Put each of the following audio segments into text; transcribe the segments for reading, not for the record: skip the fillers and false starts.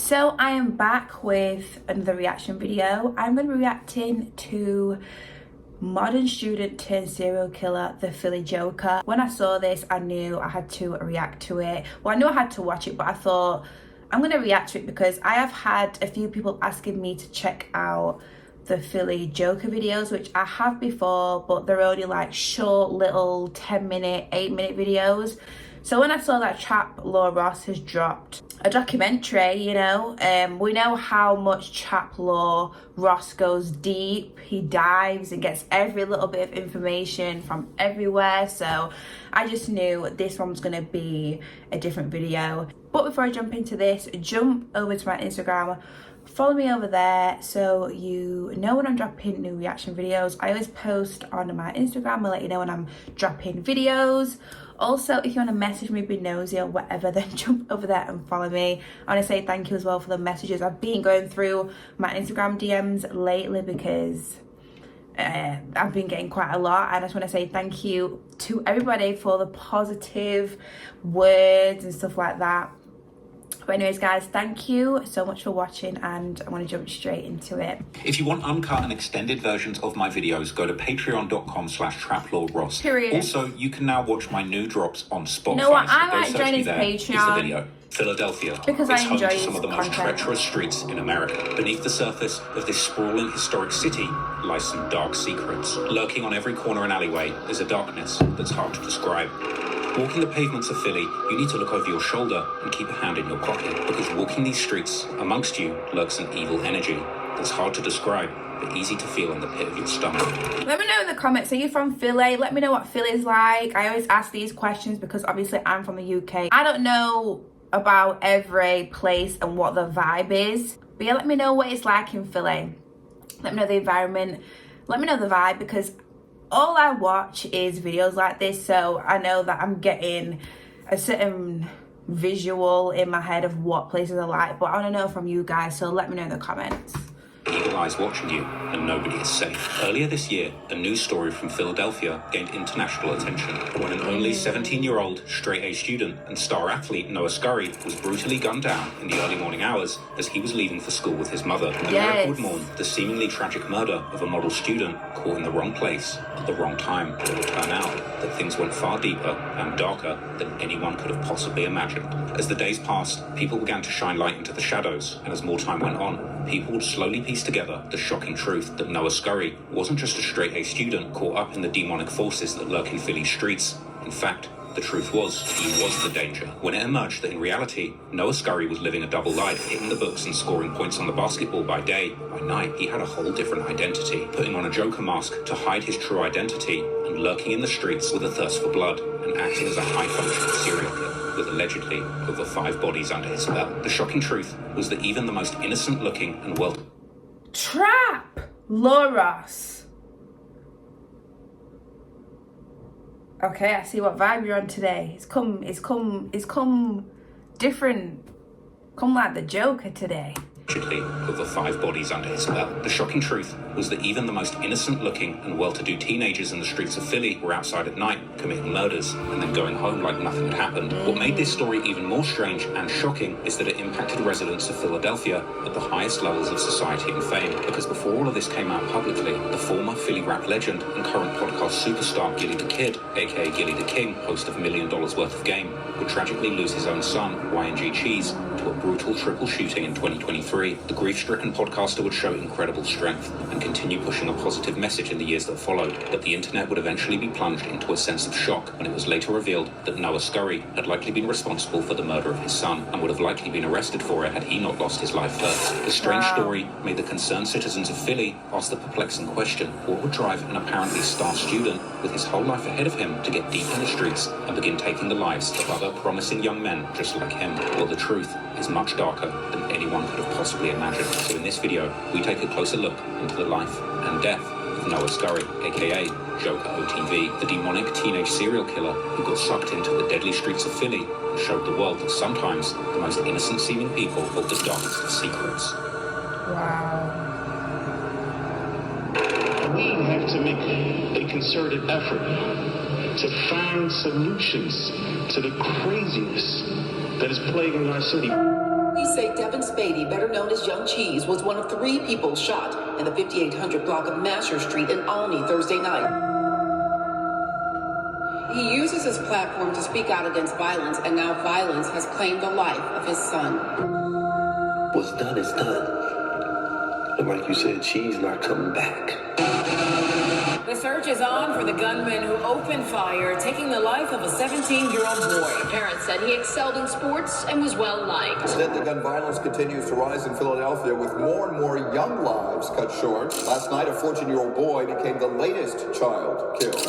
So I am back with another reaction video. I'm going to be reacting to modern student turned serial killer, the Philly Joker. When I saw this, I knew I had to react to it. Well, I knew I had to watch it, but I thought I'm going to react to it because I have had a few people asking me to check out the Philly Joker videos, which I have before, but they're only like short little 10-minute, 8-minute videos. So when I saw that chap Law Ross has dropped a documentary, you know, we know how much chap Law Ross goes deep. He dives and gets every little bit of information from everywhere. So I just knew this one was going to be a different video. But before I jump into this, jump over to my Instagram. Follow me over there so you know when I'm dropping new reaction videos. I always post on my Instagram. I'll let you know when I'm dropping videos. Also, if you want to message me, be nosy or whatever, then jump over there and follow me. I want to say thank you as well for the messages. I've been going through my Instagram DMs lately because I've been getting quite a lot, and I just want to say thank you to everybody for the positive words and stuff like that. But anyways, guys, thank you so much for watching, and I want to jump straight into it. If you want uncut and extended versions of my videos, go to patreon.com/traplordross. Period. Also, you can now watch my new drops on Spotify. You know what? So I go might search join me his there. Is the Patreon. video. Philadelphia. Because it's I home enjoy to some of the most content. treacherous streets in America. Beneath the surface of this sprawling historic city lies some dark secrets. Lurking on every corner and alleyway is a darkness that's hard to describe. Walking the pavements of Philly, you need to look over your shoulder and keep a hand in your pocket, because walking these streets amongst you lurks an evil energy that's hard to describe, but easy to feel in the pit of your stomach. Let me know in the comments, are you from Philly? Let me know what Philly's like. I always ask these questions because obviously I'm from the UK. I don't know about every place and what the vibe is, but yeah, let me know what it's like in Philly. Let me know the environment, let me know the vibe, because all I watch is videos like this, so I know that I'm getting a certain visual in my head of what places are like, but I want to know from you guys, so let me know in the comments. Eagle eyes watching you, and nobody is safe. Earlier this year, a news story from Philadelphia gained international attention when an only 17-year-old straight-A student and star athlete Noah Scurry was brutally gunned down in the early morning hours as he was leaving for school with his mother. America would mourn the seemingly tragic murder of a model student caught in the wrong place at the wrong time. It would turn out that things went far deeper and darker than anyone could have possibly imagined. As the days passed, people began to shine light into the shadows, and as more time went on, people would slowly piece together the shocking truth that Noah Scurry wasn't just a straight-A student caught up in the demonic forces that lurk in Philly streets. In fact, the truth was, he was the danger. When it emerged that in reality, Noah Scurry was living a double life, hitting the books and scoring points on the basketball by day, by night, he had a whole different identity, putting on a Joker mask to hide his true identity, and lurking in the streets with a thirst for blood, and acting as a high-functioning serial killer with allegedly over 5 bodies under his belt. The shocking truth was that even the most innocent-looking and well... Trap Law Ross. Okay, I see what vibe you're on today. It's come different. Come like the Joker today. Over 5 bodies under his belt. The shocking truth was that even the most innocent-looking and well-to-do teenagers in the streets of Philly were outside at night committing murders and then going home like nothing had happened. What made this story even more strange and shocking is that it impacted residents of Philadelphia at the highest levels of society and fame, because before all of this came out publicly, the former Philly rap legend and current podcast superstar Gilly the Kid, aka Gilly the King, host of $1 Million Worth of Game, would tragically lose his own son, YNG Cheese, to a brutal triple shooting in 2023. The grief-stricken podcaster would show incredible strength and continue pushing a positive message in the years that followed, but the internet would eventually be plunged into a sense of shock when it was later revealed that Noah Scurry had likely been responsible for the murder of his son and would have likely been arrested for it had he not lost his life first. The strange story made the concerned citizens of Philly ask the perplexing question: what would drive an apparently star student with his whole life ahead of him to get deep in the streets and begin taking the lives of other promising young men just like him? Well, the truth is much darker than anyone could have possibly imagined. So in this video, we take a closer look into the life and death of Noah Scurry, aka Joker OTV, the demonic teenage serial killer who got sucked into the deadly streets of Philly and showed the world that sometimes the most innocent-seeming people hold the darkest of secrets. Wow. We have to make a concerted effort to find solutions to the craziness that is plaguing our city. You say Devin Spady, better known as Young Cheese, was one of 3 people shot in the 5800 block of Masher Street in Albany Thursday night. He uses his platform to speak out against violence, and now violence has claimed the life of his son. What's done is done. And like you said, Cheese not coming back. The search is on for the gunman who opened fire, taking the life of a 17-year-old boy. Parents said he excelled in sports and was well liked. Instead, the gun violence continues to rise in Philadelphia with more and more young lives cut short. Last night, a 14-year-old boy became the latest child killed.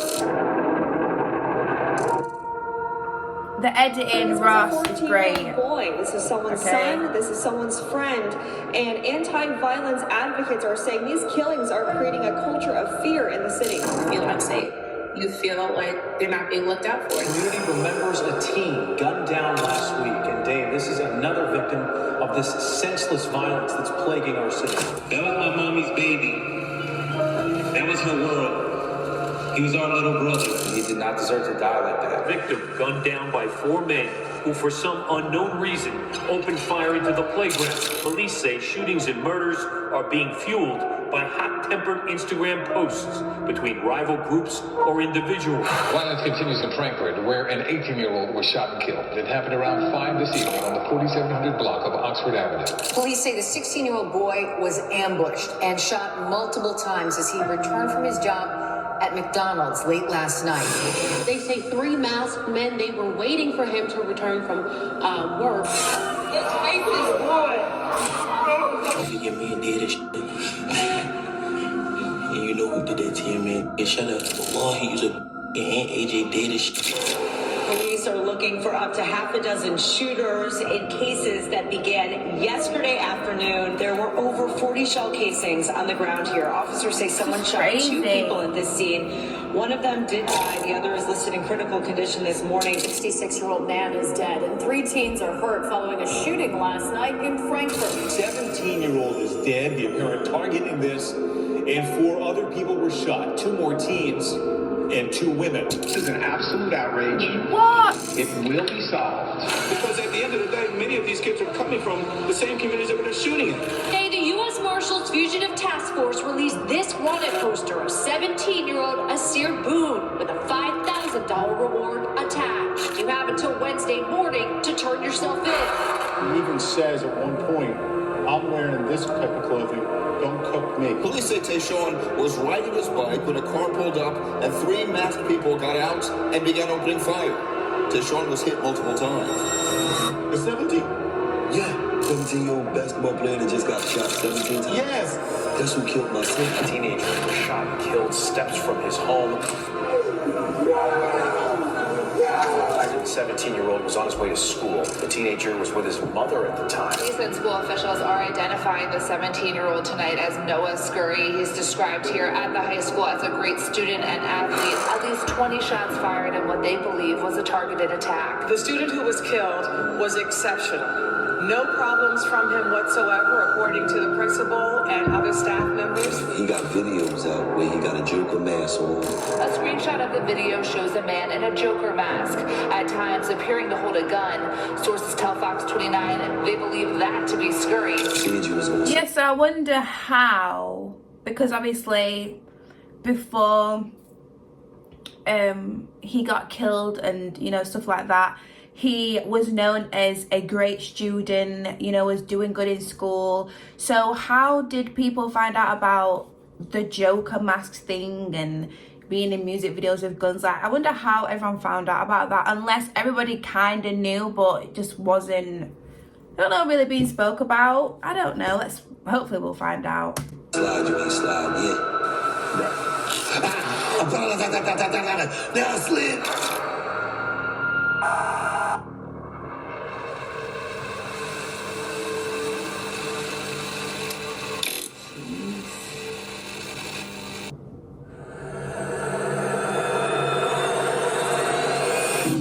The editing, Ross, is great. Boy, this is someone's son, this is someone's friend, and anti-violence advocates are saying these killings are creating a culture of fear in the city. You feel unsafe. You feel like they're not being looked out for. Community remembers a teen gunned down last week, and Dave, this is another victim of this senseless violence that's plaguing our city. That was my mommy's baby. That was her world. He was our little brother. He did not deserve to die like that. Victim gunned down by 4 men who, for some unknown reason, opened fire into the playground. Police say shootings and murders are being fueled by hot-tempered Instagram posts between rival groups or individuals. Violence continues in Frankfurt, where an 18-year-old was shot and killed. It happened around 5 this evening on the 4700 block of Oxford Avenue. Police say the 16-year-old boy was ambushed and shot multiple times as he returned from his job at McDonald's late last night. They say 3 masked men, they were waiting for him to return from work. Let's take this boy. You get me and did this shit. And you know who did that to you, man. And shut up. Allah, he was a and AJ did this shit. Police are looking for up to half a dozen shooters in cases that began yesterday afternoon. There were over 40 shell casings on the ground here. Officers say someone shot 2 people at this scene. One of them did die. The other is listed in critical condition this morning. 66-year-old man is dead, and 3 teens are hurt following a shooting last night in Frankfurt. 17-year-old is dead. The apparent target in this, and 4 other people were shot. 2 more teens and 2 women. This is an absolute outrage. What? It will be solved. Because at the end of the day, many of these kids are coming from the same communities that they're shooting in. Today, the U.S. Marshals Fugitive Task Force released this wanted poster of 17-year-old Asir Boone with a $5,000 reward attached. You have until Wednesday morning to turn yourself in. He even says at one point, I'm wearing this type of clothing. Don't cook me. Police say Tayshawn was riding his bike when a car pulled up and 3 masked people got out and began opening fire. Tayshawn was hit multiple times. The 17? Yeah, 17-year-old basketball player that just got shot 17 times. Yes. That's who killed my son. A teenager was shot and killed steps from his home. The 17-year-old was on his way to school. The teenager was with his mother at the time. Police and school officials are identifying the 17-year-old tonight as Noah Scurry. He's described here at the high school as a great student and athlete. At least 20 shots fired in what they believe was a targeted attack. The student who was killed was exceptional. No problems from him whatsoever, according to the principal and other staff members. He got videos out where he got a Joker mask on. A screenshot of the video shows a man in a Joker mask, at times appearing to hold a gun. Sources tell Fox 29 they believe that to be Scurry. Yes, I wonder how, because obviously before he got killed and, you know, stuff like that, he was known as a great student, you know, was doing good in school. So how did people find out about the Joker masks thing and being in music videos with guns? Like, I wonder how everyone found out about that, unless everybody kind of knew, but it just wasn't, I don't know, really being spoke about. I don't know. Let's, hopefully we'll find out. Slide, you ain't slide, yeah. Right. Now slip.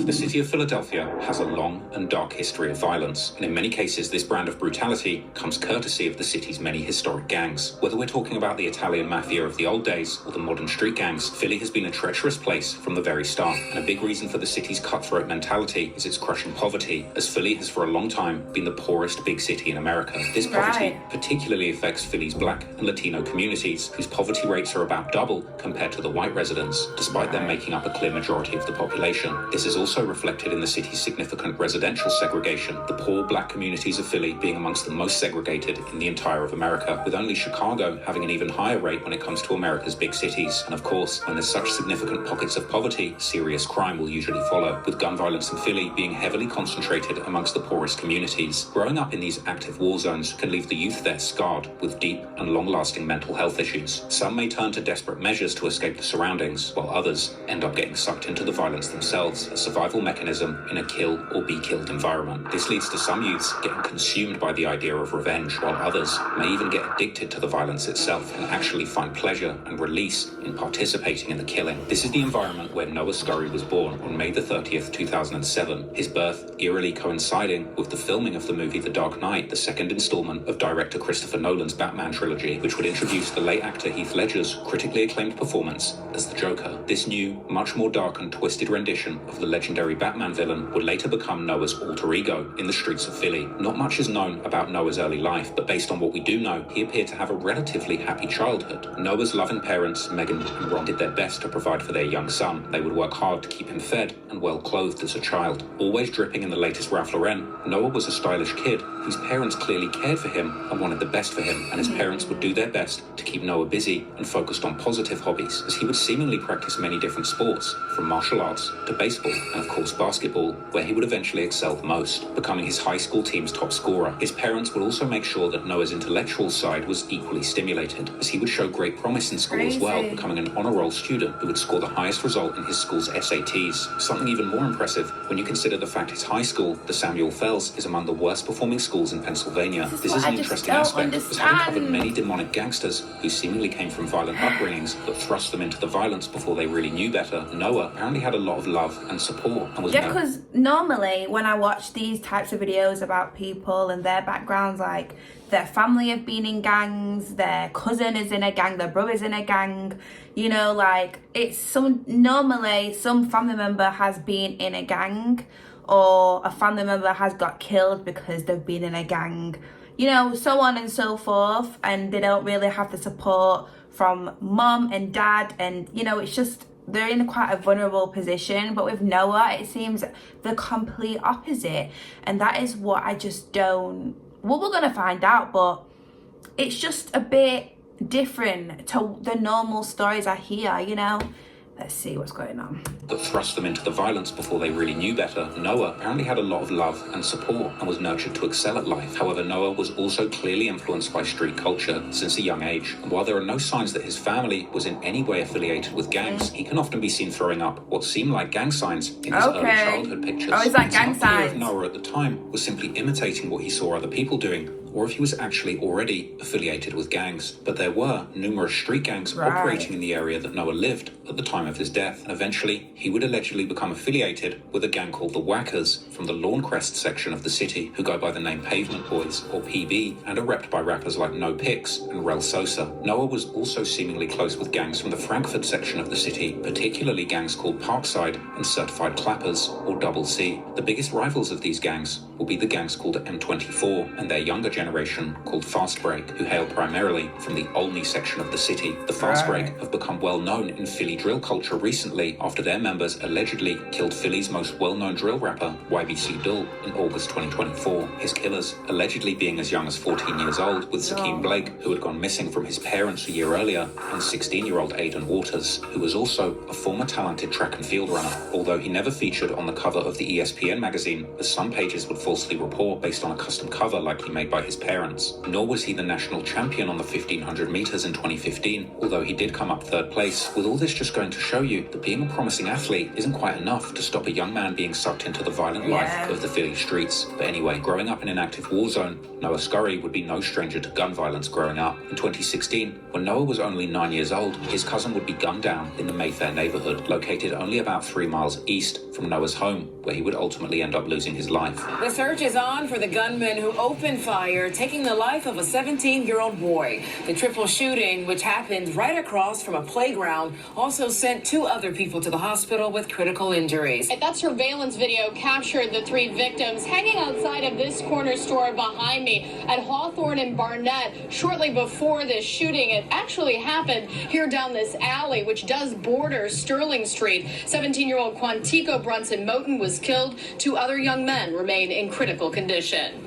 The city of Philadelphia has a long and dark history of violence, and in many cases this brand of brutality comes courtesy of the city's many historic gangs. Whether we're talking about the Italian mafia of the old days or the modern street gangs, Philly has been a treacherous place from the very start, and a big reason for the city's cutthroat mentality is its crushing poverty, as Philly has for a long time been the poorest big city in America. This poverty particularly affects Philly's Black and Latino communities, whose poverty rates are about double compared to the white residents, despite them making up a clear majority of the population. This is also reflected in the city's significant residential segregation, the poor Black communities of Philly being amongst the most segregated in the entire of America, with only Chicago having an even higher rate when it comes to America's big cities. And of course, when there's such significant pockets of poverty, serious crime will usually follow, with gun violence in Philly being heavily concentrated amongst the poorest communities. Growing up in these active war zones can leave the youth there scarred with deep and long-lasting mental health issues. Some may turn to desperate measures to escape the surroundings, while others end up getting sucked into the violence themselves, a survival mechanism in a kill or be killed environment. This leads to some youths getting consumed by the idea of revenge, while others may even get addicted to the violence itself and actually find pleasure and release in participating in the killing. This is the environment where Noah Scurry was born on May the 30th, 2007, his birth eerily coinciding with the filming of the movie The Dark Knight, the second installment of director Christopher Nolan's Batman trilogy, which would introduce the late actor Heath Ledger's critically acclaimed performance as the Joker. This new, much more dark and twisted rendition of the legendary Batman villain would later become Noah's alter ego in the streets of Philly. Not much is known about Noah's early life, but based on what we do know, he appeared to have a relatively happy childhood. Noah's loving parents, Megan and Ron, did their best to provide for their young son. They would work hard to keep him fed and well clothed as a child. Always dripping in the latest Ralph Lauren, Noah was a stylish kid whose parents clearly cared for him and wanted the best for him, and his parents would do their best to keep Noah busy and focused on positive hobbies, as he would seemingly practice many different sports, from martial arts to baseball, and of course basketball, where he would eventually excel the most, becoming his high school team's top scorer. His parents would also make sure that Noah's intellectual side was equally stimulated, as he would show great promise in school as well, becoming an honor roll student who would score the highest result in his school's SATs. Something even more impressive when you consider the fact his high school, the Samuel Fells, is among the worst performing schools in Pennsylvania. This is an interesting aspect, as having covered many demonic gangsters who seemingly came from violent upbringings but thrust them into the violence before they really knew better, Noah apparently had a lot of love and support and was because normally when I watch these types of videos about people and their backgrounds, like their family have been in gangs, their cousin is in a gang, their brother's in a gang, you know, like it's normally some family member has been in a gang, or a family member has got killed because they've been in a gang, you know, so on and so forth, and they don't really have the support from mom and dad, and you know, it's just they're in quite a vulnerable position. But with Noah, it seems the complete opposite, and that is what I just don't, well, we're gonna find out, but it's just a bit different to the normal stories I hear, you know. Let's see what's going on. That thrust them into the violence before they really knew better. Noah apparently had a lot of love and support and was nurtured to excel at life. However, Noah was also clearly influenced by street culture since a young age. And while there are no signs that his family was in any way affiliated with gangs, he can often be seen throwing up what seemed like gang signs in his early childhood pictures. Oh, is that gang signs? If Noah at the time was simply imitating what he saw other people doing, or if he was actually already affiliated with gangs. But there were numerous street gangs operating in the area that Noah lived at the time of his death, and eventually he would allegedly become affiliated with a gang called the Whackers from the Lawncrest section of the city, who go by the name Pavement Boys, or PB, and are repped by rappers like No Pix and Rel Sosa. Noah was also seemingly close with gangs from the Frankfurt section of the city, particularly gangs called Parkside and Certified Clappers, or Double C. The biggest rivals of these gangs will be the gangs called M24 and their younger generation called Fast Break, who hail primarily from the Olney section of the city. The Fast Break have become well known in Philly drill culture recently after their members allegedly killed Philly's most well-known drill rapper, YBC Dull, in August 2024. His killers allegedly being as young as 14 years old, with Zakeem Blake, who had gone missing from his parents a year earlier, and 16-year-old Aiden Waters, who was also a former talented track and field runner, although he never featured on the cover of the ESPN magazine, as some pages would falsely report based on a custom cover likely made by his parents. Nor was he the national champion on the 1500 meters in 2015, although he did come up third place. With all this just going to show you that being a promising athlete isn't quite enough to stop a young man being sucked into the violent life of the Philly streets. But anyway, growing up in an active war zone, Noah Scurry would be no stranger to gun violence growing up. In 2016, when Noah was only 9 years old, his cousin would be gunned down in the Mayfair neighborhood, located only about 3 miles east from Noah's home, where he would ultimately end up losing his life. The search is on for the gunman who opened fire, taking the life of a 17-year-old boy. The triple shooting, which happened right across from a playground, also sent 2 other people to the hospital with critical injuries. That surveillance video captured the 3 victims hanging outside of this corner store behind me at Hawthorne and Barnett shortly before this shooting. It actually happened here down this alley, which does border Sterling Street. 17-year-old Quantico Brunson Moten was killed. 2 other young men remain in critical condition.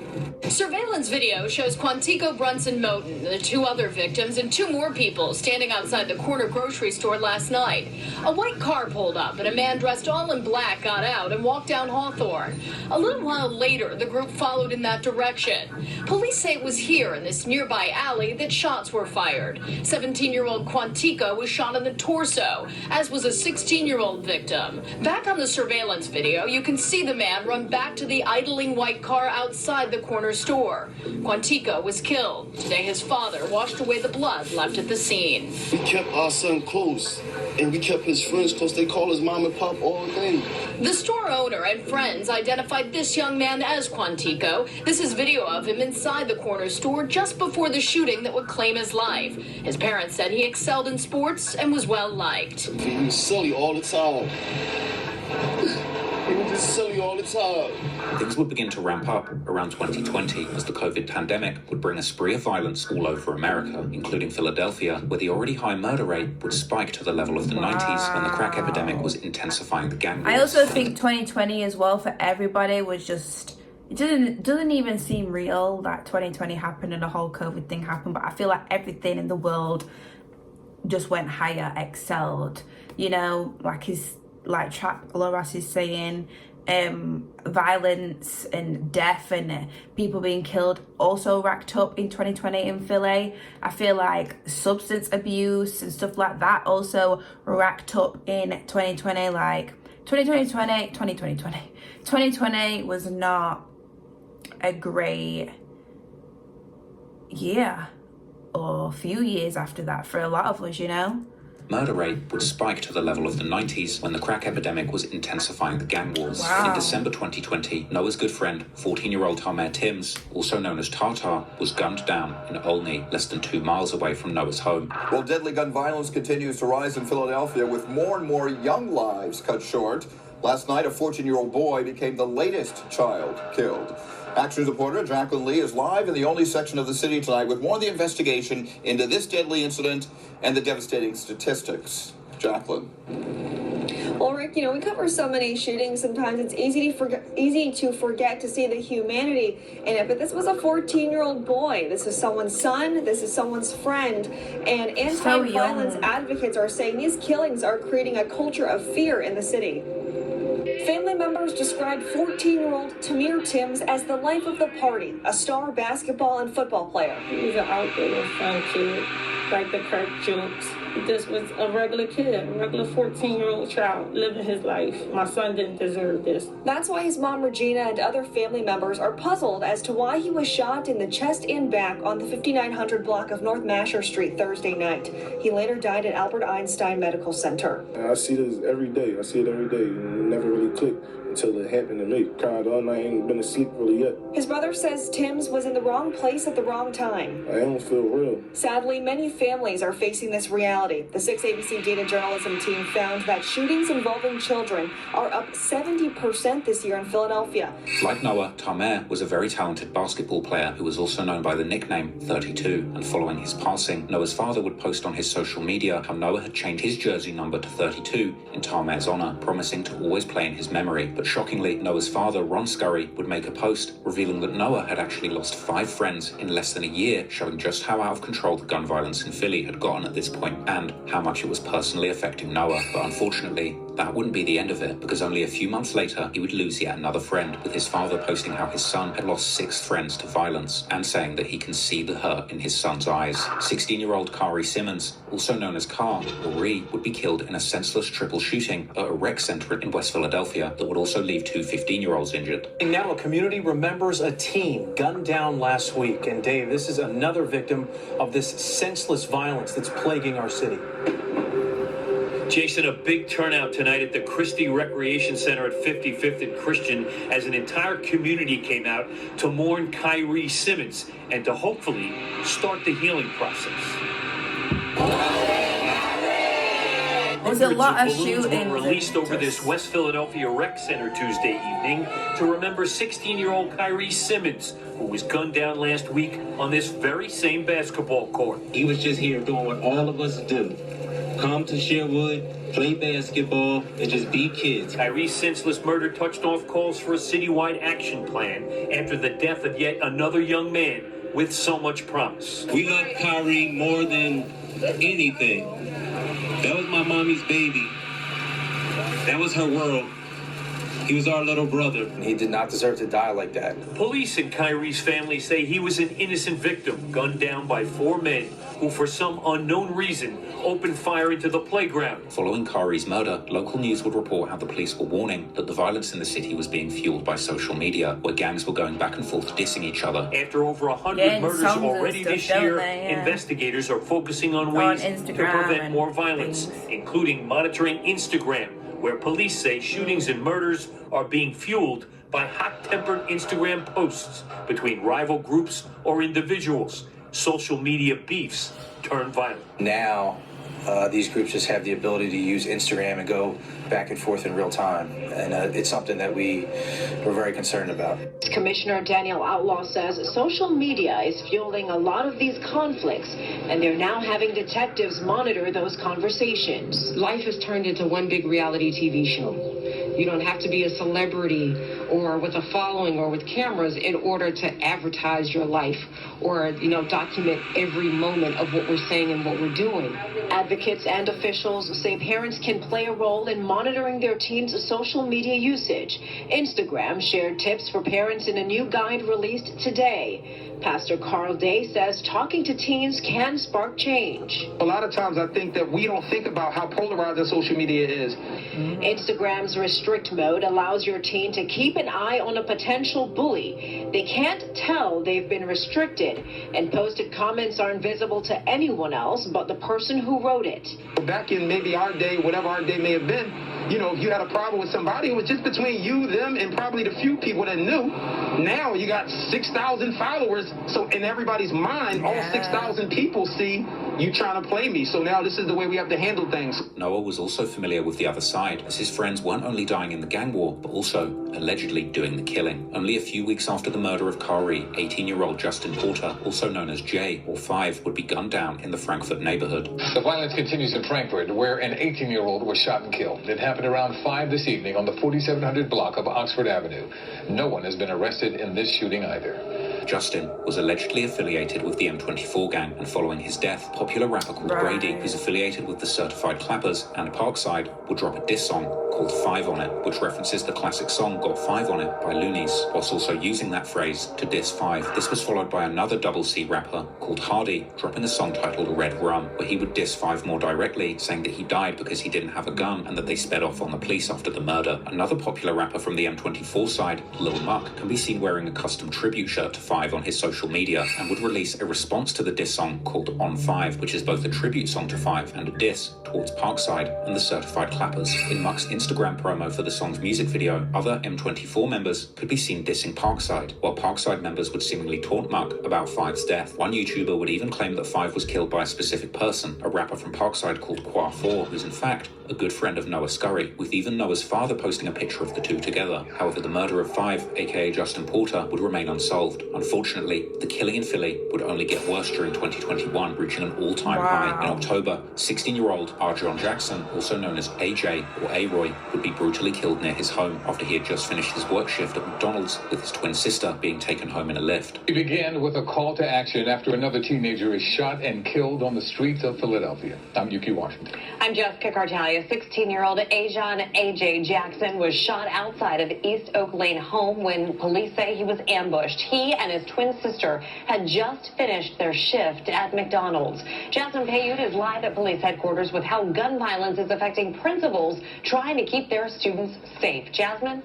Surveillance video shows Quantico Brunson Moten, the 2 other victims, and 2 more people standing outside the corner grocery store last night. A white car pulled up and a man dressed all in black got out and walked down Hawthorne. A little while later, the group followed in that direction. Police say it was here in this nearby alley that shots were fired. 17-year-old Quantico was shot in the torso, as was a 16-year-old victim. Back on the surveillance video, you can see the man run back to the idling white car outside the corner store. Quantico was killed. Today, his father washed away the blood left at the scene. We kept our son close, and we kept his friends close. They call his mom and pop all day. The store owner and friends identified this young man as Quantico. This is video of him inside the corner store just before the shooting that would claim his life. His parents said he excelled in sports and was well liked. He was silly all the time. He was just silly all the time. Things would begin to ramp up around 2020 as the COVID pandemic would bring a spree of violence all over America, including Philadelphia, where the already high murder rate would spike to the level of the 90s when the crack epidemic was intensifying the gang wars. I also think 2020 as well for everybody was just, it doesn't even seem real that 2020 happened and the whole COVID thing happened, but I feel like everything in the world just went higher, excelled, you know, like Chap Loras is saying, violence and death and people being killed also racked up in 2020 in Philly. I feel like substance abuse and stuff like that also racked up in 2020. Like 2020 was not a great year or few years after that for a lot of us, you know. Murder rate would spike to the level of the 90s when the crack epidemic was intensifying the gang wars. Wow. In December 2020, Noah's good friend, 14-year-old Tamer Timms, also known as Tartar, was gunned down in Olney, less than 2 miles away from Noah's home. Well, deadly gun violence continues to rise in Philadelphia with more and more young lives cut short. Last night, a 14-year-old boy became the latest child killed. Action reporter Jacqueline Lee is live in the only section of the city tonight with more of the investigation into this deadly incident and the devastating statistics. Jacqueline. Well, Rick, you know, we cover so many shootings. Sometimes it's easy to forget to see the humanity in it. But this was a 14-year-old boy. This is someone's son. This is someone's friend. And anti-violence advocates are saying these killings are creating a culture of fear in the city. Family members described 14-year-old Tamer Timms as the life of the party, a star basketball and football player. He was an outdoor fun kid, like the crack jokes. This was a regular kid, a regular 14-year-old child living his life. My son didn't deserve this. That's why his mom, Regina, and other family members are puzzled as to why he was shot in the chest and back on the 5900 block of North Masher Street Thursday night. He later died at Albert Einstein Medical Center. I see this every day. I see it every day. It never really clicked until it happened to me. Cried all night, ain't been asleep really yet. His brother says Timms was in the wrong place at the wrong time. I don't feel real. Sadly, many families are facing this reality. The 6 ABC data journalism team found that shootings involving children are up 70% this year in Philadelphia. Like Noah, Tamer was a very talented basketball player who was also known by the nickname 32. And following his passing, Noah's father would post on his social media how Noah had changed his jersey number to 32 in Tamer's honor, promising to always play in his memory. But shockingly, Noah's father, Ron Scurry, would make a post revealing that Noah had actually lost 5 friends in less than a year, showing just how out of control the gun violence in Philly had gotten at this point and how much it was personally affecting Noah. But unfortunately, That wouldn't be the end of it, because only a few months later, he would lose yet another friend, with his father posting how his son had lost 6 friends to violence, and saying that he can see the hurt in his son's eyes. 16-year-old Kari Simmons, also known as Car, or Ree, would be killed in a senseless triple shooting at a rec center in West Philadelphia that would also leave 2 15-year-olds injured. Now a community remembers a teen gunned down last week. And Dave, this is another victim of this senseless violence that's plaguing our city. Jason, a big turnout tonight at the Christie Recreation Center at 55th and Christian as an entire community came out to mourn Kari Simmons and to hopefully start the healing process. There's a lot of Balloons shootings were released over this West Philadelphia Rec Center Tuesday evening to remember 16-year-old Kari Simmons, who was gunned down last week on this very same basketball court. He was just here doing what all of us do. Come to Sherwood, play basketball, and just be kids. Kyrie's senseless murder touched off calls for a citywide action plan after the death of yet another young man with so much promise. We love Kyrie more than anything. That was my mommy's baby. That was her world. He was our little brother. He did not deserve to die like that. Police and Kyrie's family say he was an innocent victim, gunned down by 4 men who, for some unknown reason, opened fire into the playground. Following Kari's murder, local news would report how the police were warning that the violence in the city was being fueled by social media, where gangs were going back and forth dissing each other. After over 100 murders already this year, investigators are focusing on ways to prevent more violence, including monitoring Instagram, where police say shootings and murders are being fueled by hot-tempered Instagram posts between rival groups or individuals. Social media beefs turn violent. Now, these groups just have the ability to use Instagram and go back and forth in real time. And it's something that we're very concerned about. Commissioner Daniel Outlaw says social media is fueling a lot of these conflicts, and they're now having detectives monitor those conversations. Life has turned into one big reality TV show. You don't have to be a celebrity or with a following or with cameras in order to advertise your life or, document every moment of what we're saying and what we're doing. Advocates and officials say parents can play a role in monitoring their teens' social media usage. Instagram shared tips for parents in a new guide released today. Pastor Carl Day says talking to teens can spark change. A lot of times I think that we don't think about how polarizing social media is. Instagram's restrict mode allows your teen to keep an eye on a potential bully. They can't tell they've been restricted, and posted comments are invisible to anyone else but the person who wrote it. Back in maybe our day, whatever our day may have been, if you had a problem with somebody, it was just between you, them, and probably the few people that knew. Now you got 6,000 followers, so in everybody's mind, all 6,000 people see you trying to play me. So now this is the way we have to handle things. Noah was also familiar with the other side, as his friends weren't only dying in the gang war, but also allegedly doing the killing. Only a few weeks after the murder of Kari, 18-year-old Justin Porter, also known as Jay, or 5, would be gunned down in the Frankfurt neighborhood. The violence continues in Frankfurt, where an 18-year-old was shot and killed. It happened around 5 this evening on the 4700 block of Oxford Avenue. No one has been arrested in this shooting either. Justin was allegedly affiliated with the M24 gang, and following his death, popular rapper called Brady, who's affiliated with the Certified Clappers and Parkside, would drop a diss song called 5 on It, which references the classic song Got 5 on It by Loonies, whilst also using that phrase to diss 5. This was followed by another Double C rapper called Hardy, dropping a song titled Red Rum, where he would diss 5 more directly, saying that he died because he didn't have a gun and that they sped off on the police after the murder. Another popular rapper from the M24 side, Lil Muck, can be seen wearing a custom tribute shirt to 5 on his social media, and would release a response to the diss song called On 5, which is both a tribute song to 5 and a diss towards Parkside and the Certified Clappers. In Muck's Instagram promo for the song's music video, other M24 members could be seen dissing Parkside, while Parkside members would seemingly taunt Muck about 5's death. One YouTuber would even claim that 5 was killed by a specific person, a rapper from Parkside called Qua4, who's in fact a good friend of Noah Scurry, with even Noah's father posting a picture of the two together. However, the murder of 5, aka Justin Porter, would remain unsolved. Unfortunately, the killing in Philly would only get worse during 2021, reaching an all-time high. In October, 16-year-old Arjon Jackson, also known as AJ or A-Roy, would be brutally killed near his home after he had just finished his work shift at McDonald's, with his twin sister being taken home in a lift. We began with a call to action after another teenager is shot and killed on the streets of Philadelphia. I'm Yuki Washington. I'm Jessica Cartalia. a 16-year-old Ajon AJ Jackson was shot outside of East Oak Lane home when police say he was ambushed. He and his twin sister had just finished their shift at McDonald's. Jasmine Payute is live at police headquarters with how gun violence is affecting principals trying to keep their students safe. Jasmine?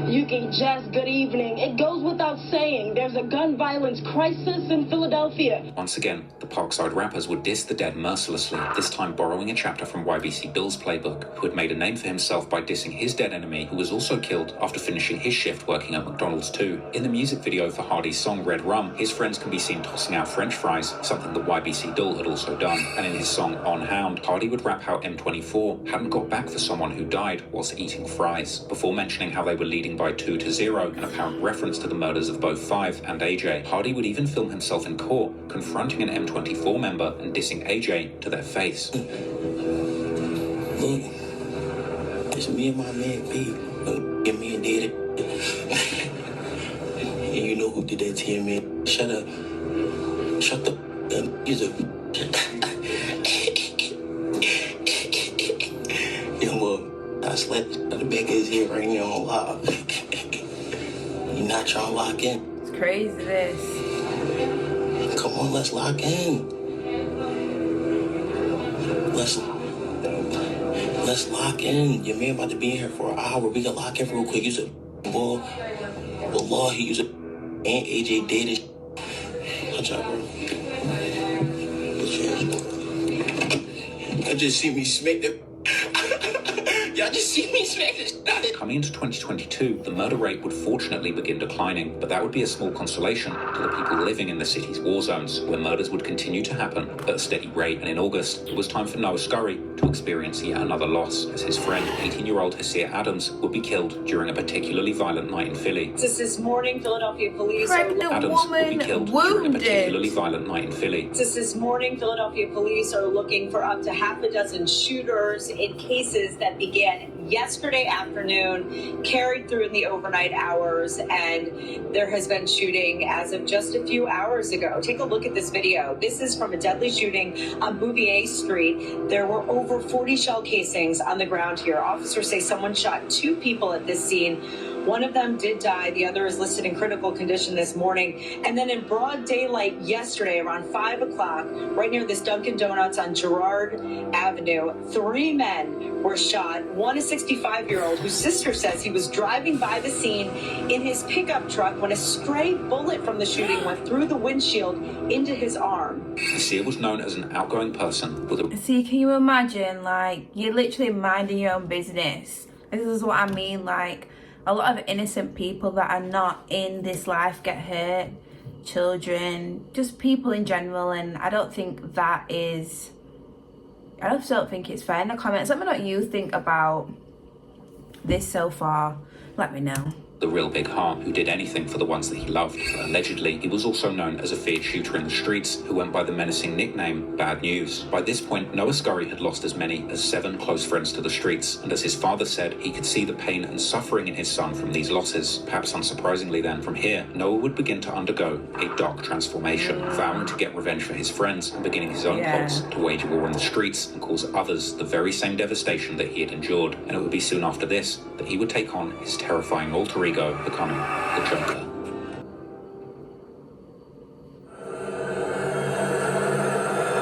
Yuki, Jess, good evening. It goes without saying, there's a gun violence crisis in Philadelphia. Once again, the Parkside rappers would diss the dead mercilessly, this time borrowing a chapter from YBC Bill's playbook, who had made a name for himself by dissing his dead enemy, who was also killed after finishing his shift working at McDonald's too. In the music video for Hardy's song Red Rum, his friends can be seen tossing out French fries, something that YBC Bill had also done. And in his song On Hound, Hardy would rap how M24 hadn't got back for someone who died whilst eating fries, before mentioning how they were leading by 2-0, an apparent reference to the murders of both Five and AJ. Hardy would even film himself in court, confronting an M24 member and dissing AJ to their face. Look, it's me and my man B. And me and did it. And you know who did that to you, man. Shut up. Shut the he's a young boy. I slept at the back of his head right now on live. You're not trying to lock in. It's crazy, this. Come on, let's lock in. Let's lock in. Your man about to be in here for an hour. We can lock in real quick. You said, boy, Allah, he used it. And AJ dated. Watch out, bro. Y'all just see me smack the... Y'all just see me smack this. Coming into 2022, the murder rate would fortunately begin declining, but that would be a small consolation to the people living in the city's war zones, where murders would continue to happen at a steady rate. And in August, it was time for Noah Scurry to experience yet another loss, as his friend, 18-year-old Hesea Adams, would be killed during a particularly violent night in Philly. This morning, Philadelphia police Adams would be killed during a particularly violent night in Philly. This morning, Philadelphia police are looking for up to half a dozen shooters in cases that began yesterday afternoon, carried through in the overnight hours, and there has been shooting as of just a few hours ago. Take a look at this video. This is from a deadly shooting on Bouvier Street. There were over 40 shell casings on the ground here. Officers say someone shot 2 people at this scene. One of them did die. The other is listed in critical condition this morning. And then in broad daylight yesterday, around 5 o'clock, right near this Dunkin' Donuts on Girard Avenue, 3 men were shot. One, a 65-year-old whose sister says he was driving by the scene in his pickup truck when a stray bullet from the shooting went through the windshield into his arm. Hesea was known as an outgoing person with a... See, can you imagine, like, you're literally minding your own business. This is what I mean, like, a lot of innocent people that are not in this life get hurt. Children, just people in general, and I don't think that is... I just don't think it's fair. In the comments, let me know what you think about this so far. Let me know. The real big heart who did anything for the ones that he loved. Allegedly, he was also known as a feared shooter in the streets who went by the menacing nickname Bad News. By this point, Noah Scurry had lost as many as 7 close friends to the streets, and as his father said, he could see the pain and suffering in his son from these losses. Perhaps unsurprisingly then, from here, Noah would begin to undergo a dark transformation, vowing to get revenge for his friends and beginning his own plots to wage war on the streets and cause others the very same devastation that he had endured. And it would be soon after this that he would take on his terrifying alter ego, becoming the Joker.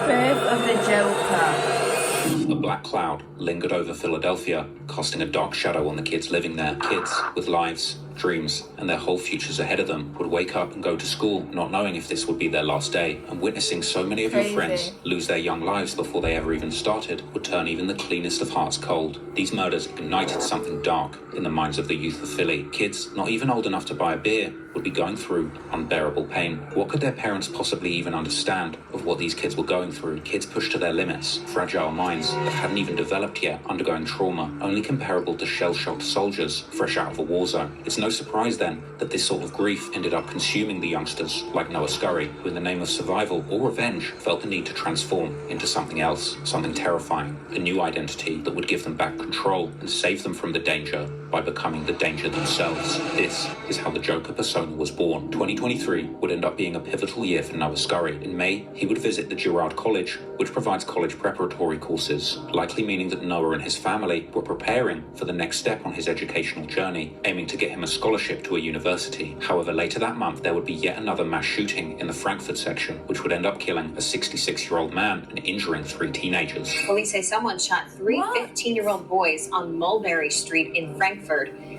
Birth of the Joker. A black cloud lingered over Philadelphia, casting a dark shadow on the kids living there. Kids with lives, dreams, and their whole futures ahead of them would wake up and go to school not knowing if this would be their last day, and witnessing so many of your friends lose their young lives before they ever even started would turn even the cleanest of hearts cold. These murders ignited something dark in the minds of the youth of Philly. Kids, not even old enough to buy a beer, would be going through unbearable pain. What could their parents possibly even understand of what these kids were going through? Kids pushed to their limits, fragile minds that hadn't even developed yet, undergoing trauma only comparable to shell-shocked soldiers fresh out of a war zone. It's no surprise then that this sort of grief ended up consuming the youngsters like Noah Scurry, who in the name of survival or revenge felt the need to transform into something else, something terrifying, a new identity that would give them back control and save them from the danger by becoming the danger themselves. This is how the Joker persona was born. 2023 would end up being a pivotal year for Noah Scurry. In May, he would visit the Girard College, which provides college preparatory courses, likely meaning that Noah and his family were preparing for the next step on his educational journey, aiming to get him a scholarship to a university. However, later that month, there would be yet another mass shooting in the Frankfurt section, which would end up killing a 66-year-old man and injuring 3 teenagers. Police say someone shot 3 15-year-old boys on Mulberry Street in Frankfurt.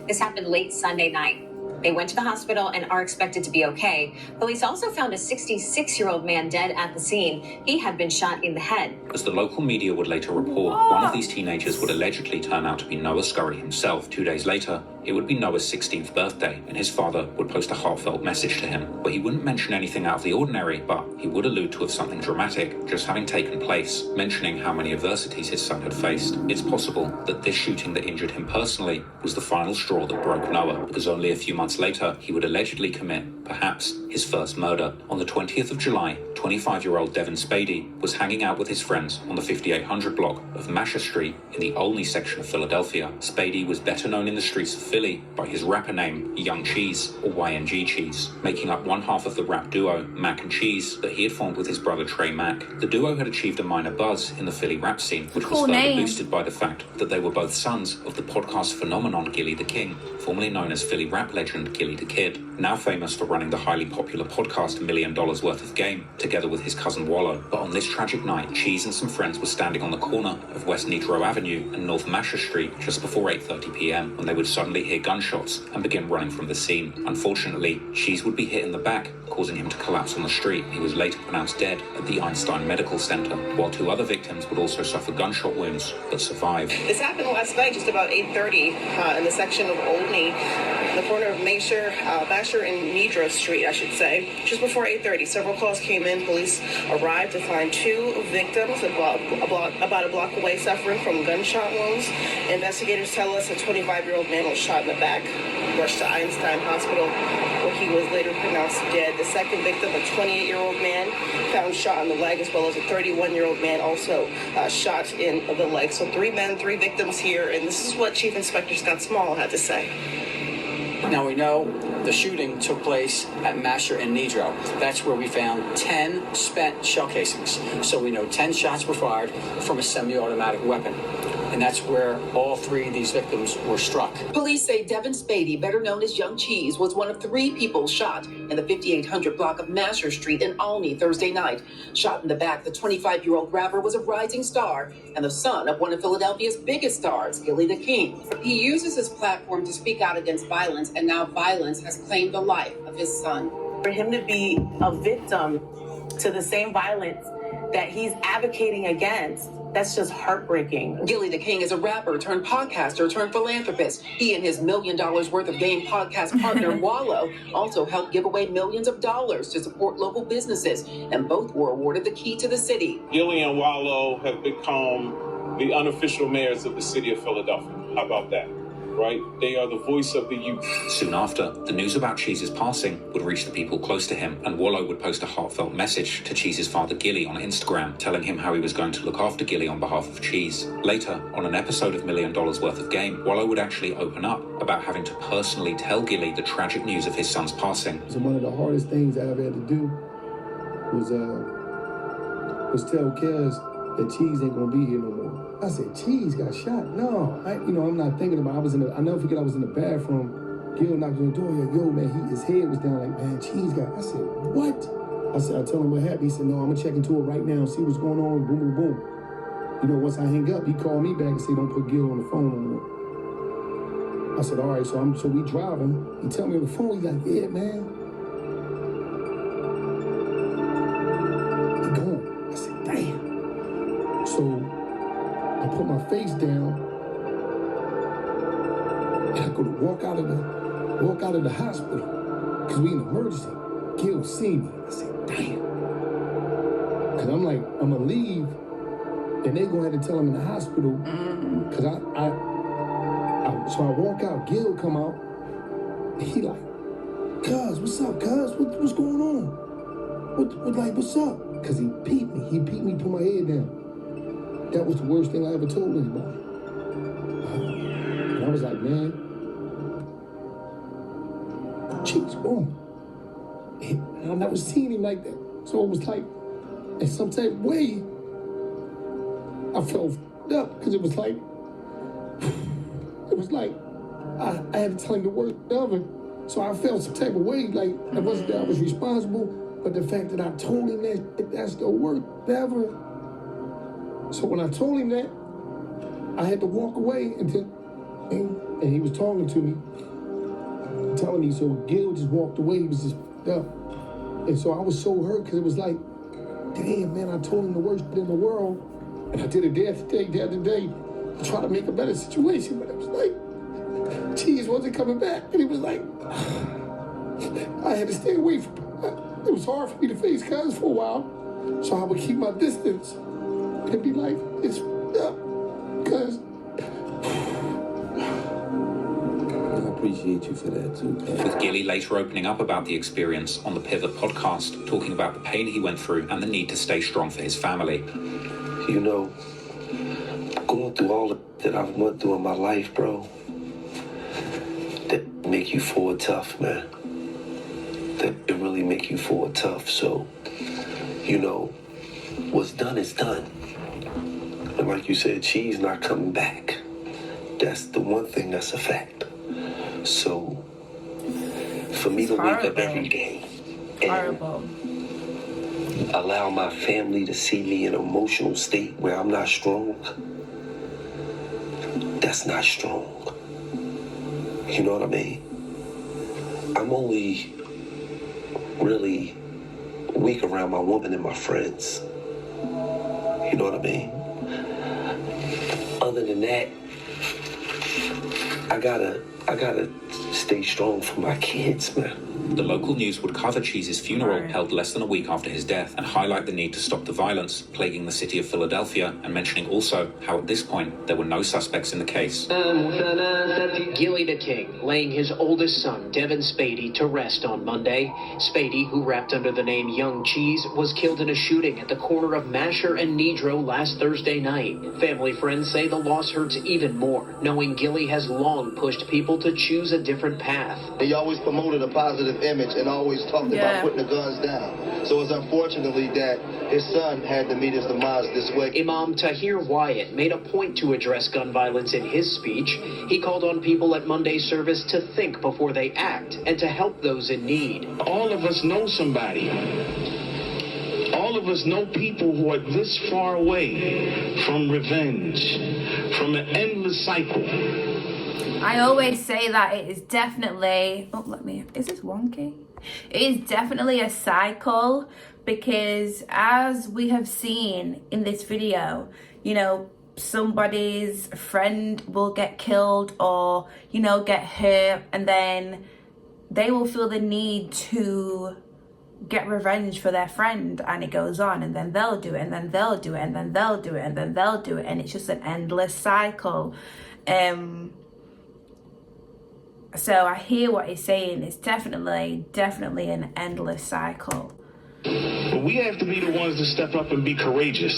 This happened late Sunday night. They went to the hospital and are expected to be okay. Police also found a 66-year-old man dead at the scene. He had been shot in the head. As the local media would later report, one of these teenagers would allegedly turn out to be Noah Scurry himself. 2 days later, it would be Noah's 16th birthday, and his father would post a heartfelt message to him, where he wouldn't mention anything out of the ordinary, but he would allude to something dramatic just having taken place, mentioning how many adversities his son had faced. It's possible that this shooting that injured him personally was the final straw that broke Noah, because only a few months later, he would allegedly commit, perhaps, his first murder. On the 20th of July, 25-year-old Devin Spady was hanging out with his friends on the 5800 block of Masher Street in the Olney section of Philadelphia. Spady was better known in the streets of Philly by his rapper name Young Cheese, or YNG Cheese, making up one half of the rap duo Mac and Cheese that he had formed with his brother Trey Mac. The duo had achieved a minor buzz in the Philly rap scene, which was further boosted by the fact that they were both sons of the podcast phenomenon Gilly the King, formerly known as Philly rap legend Gilly the Kid, now famous for running the highly popular podcast $1 Million Worth of Game, together with his cousin Wallow. But on this tragic night, Cheese and some friends were standing on the corner of West Nitro Avenue and North Masher Street just before 8:30 p.m. when they would suddenly hear gunshots and begin running from the scene. Unfortunately, Cheese would be hit in the back, causing him to collapse on the street. He was later pronounced dead at the Einstein Medical Center, while 2 other victims would also suffer gunshot wounds but survive. This happened last night, just about 8:30, in the section of Olney, the corner of Masher and Nidra Street, I should say. Just before 8:30, several calls came in. Police arrived to find 2 victims about a block away suffering from gunshot wounds. Investigators tell us a 25-year-old man was shot in the back, rushed to Einstein Hospital, where he was later pronounced dead. The second victim, a 28-year-old man, found shot in the leg, as well as a 31-year-old man also shot in the leg. So 3 men, 3 victims here, and this is what Chief Inspector Scott Small had to say. Now we know the shooting took place at Masher and Nidro. That's where we found 10 spent shell casings. So we know 10 shots were fired from a semi-automatic weapon. And that's where all 3 of these victims were struck. Police say Devin Spady, better known as Young Cheese, was one of 3 people shot in the 5800 block of Masher Street in Olney Thursday night. Shot in the back, the 25-year-old rapper was a rising star and the son of one of Philadelphia's biggest stars, Gilly the King. He uses his platform to speak out against violence, and now violence has claimed the life of his son. For him to be a victim to the same violence that he's advocating against, that's just heartbreaking. Gilly the King is a rapper turned podcaster turned philanthropist. He and his $1 Million Worth of Game podcast partner Wallow also helped give away millions of dollars to support local businesses, and both were awarded the key to the city. Gilly and Wallow have become the unofficial mayors of the city of Philadelphia. How about that? Right? They are the voice of the youth. Soon after, the news about Cheese's passing would reach the people close to him, and Wallow would post a heartfelt message to Cheese's father Gilly on Instagram, telling him how he was going to look after Gilly on behalf of Cheese. Later, on an episode of $1 Million Worth of Game, Wallow would actually open up about having to personally tell Gilly the tragic news of his son's passing. So one of the hardest things I ever had to do was tell Kels that Cheese ain't gonna be here no more. I said, Cheese got shot? No, I'm not thinking about it. I never forget I was in the bathroom. Gil knocked on the door, yo, man, his head was down, like, man, Cheese got, I said, what? I told him what happened. He said, no, I'm gonna check into it right now, see what's going on, boom, boom, boom. Once I hang up, he called me back and said, don't put Gil on the phone no more. I said, all right, so we driving. He tell me on the phone, he's like, yeah, man. He gone. I said, damn. So I put my face down and I go to walk out of the hospital because we in emergency. Gil see me. I said, damn. Because I'm like, I'm gonna leave and they gonna have to tell him in the hospital. Because so I walk out, Gil come out, and he like, cuz, what's up, cuz? What's going on? What's up? Because he peeped me, put my head down. That was the worst thing I ever told anybody. And I was like, man, cheeks, boom. And I never seen him like that. So it was like, in some type of way, I felt up because it was like I had to tell him the worst ever. So I felt some type of way, like it wasn't that I was responsible, but the fact that I told him that's the worst ever. So when I told him that, I had to walk away and he was talking to me, telling me, so Gil just walked away, he was just up. And so I was so hurt because it was like, damn, man, I told him the worst in the world. And I did it the other day, to try to make a better situation, but it was like, Cheese wasn't coming back. And he was like, I had to stay away from him. It was hard for me to face Cuz for a while. So I would keep my distance and be like, it's up, Cuz. I appreciate you for that too. With Gilly later opening up about the experience on the Pivot podcast, talking about the pain he went through and the need to stay strong for his family. You know, going through all that I've went through in my life, bro, that make you forward tough, man. That it really make you forward tough. So, you know, what's done is done. And like you said, Cheese not coming back. That's the one thing that's a fact. So, for me to wake up every day and allow my family to see me in an emotional state where I'm not strong, that's not strong. You know what I mean? I'm only really weak around my woman and my friends. You know what I mean? Other than that, I gotta stay strong for my kids, man. The local news would cover Cheese's funeral, held less than a week after his death, and highlight the need to stop the violence plaguing the city of Philadelphia, and mentioning also how at this point there were no suspects in the case. Gilly the King laying his oldest son, Devin Spady, to rest on Monday. Spady, who rapped under the name Young Cheese, was killed in a shooting at the corner of Masher and Nedro last Thursday night. Family friends say the loss hurts even more, knowing Gilly has long pushed people to choose a different path. He always promoted a positive image and always talked about putting the guns down. So it's unfortunately that his son had to meet his demise this way. Imam Tahir Wyatt made a point to address gun violence in his speech. He called on people at Monday's service to think before they act and to help those in need. All of us know somebody. All of us know people who are this far away from revenge, from an endless cycle. I always say that it is definitely, is this wonky? It is definitely a cycle, because as we have seen in this video, you know, somebody's friend will get killed or, you know, get hurt, and then they will feel the need to get revenge for their friend, and it goes on, and then they'll do it, and then they'll do it, and then they'll do it, and then they'll do it, and it's just an endless cycle. So I hear what he's saying. It's definitely an endless cycle. But we have to be the ones to step up and be courageous.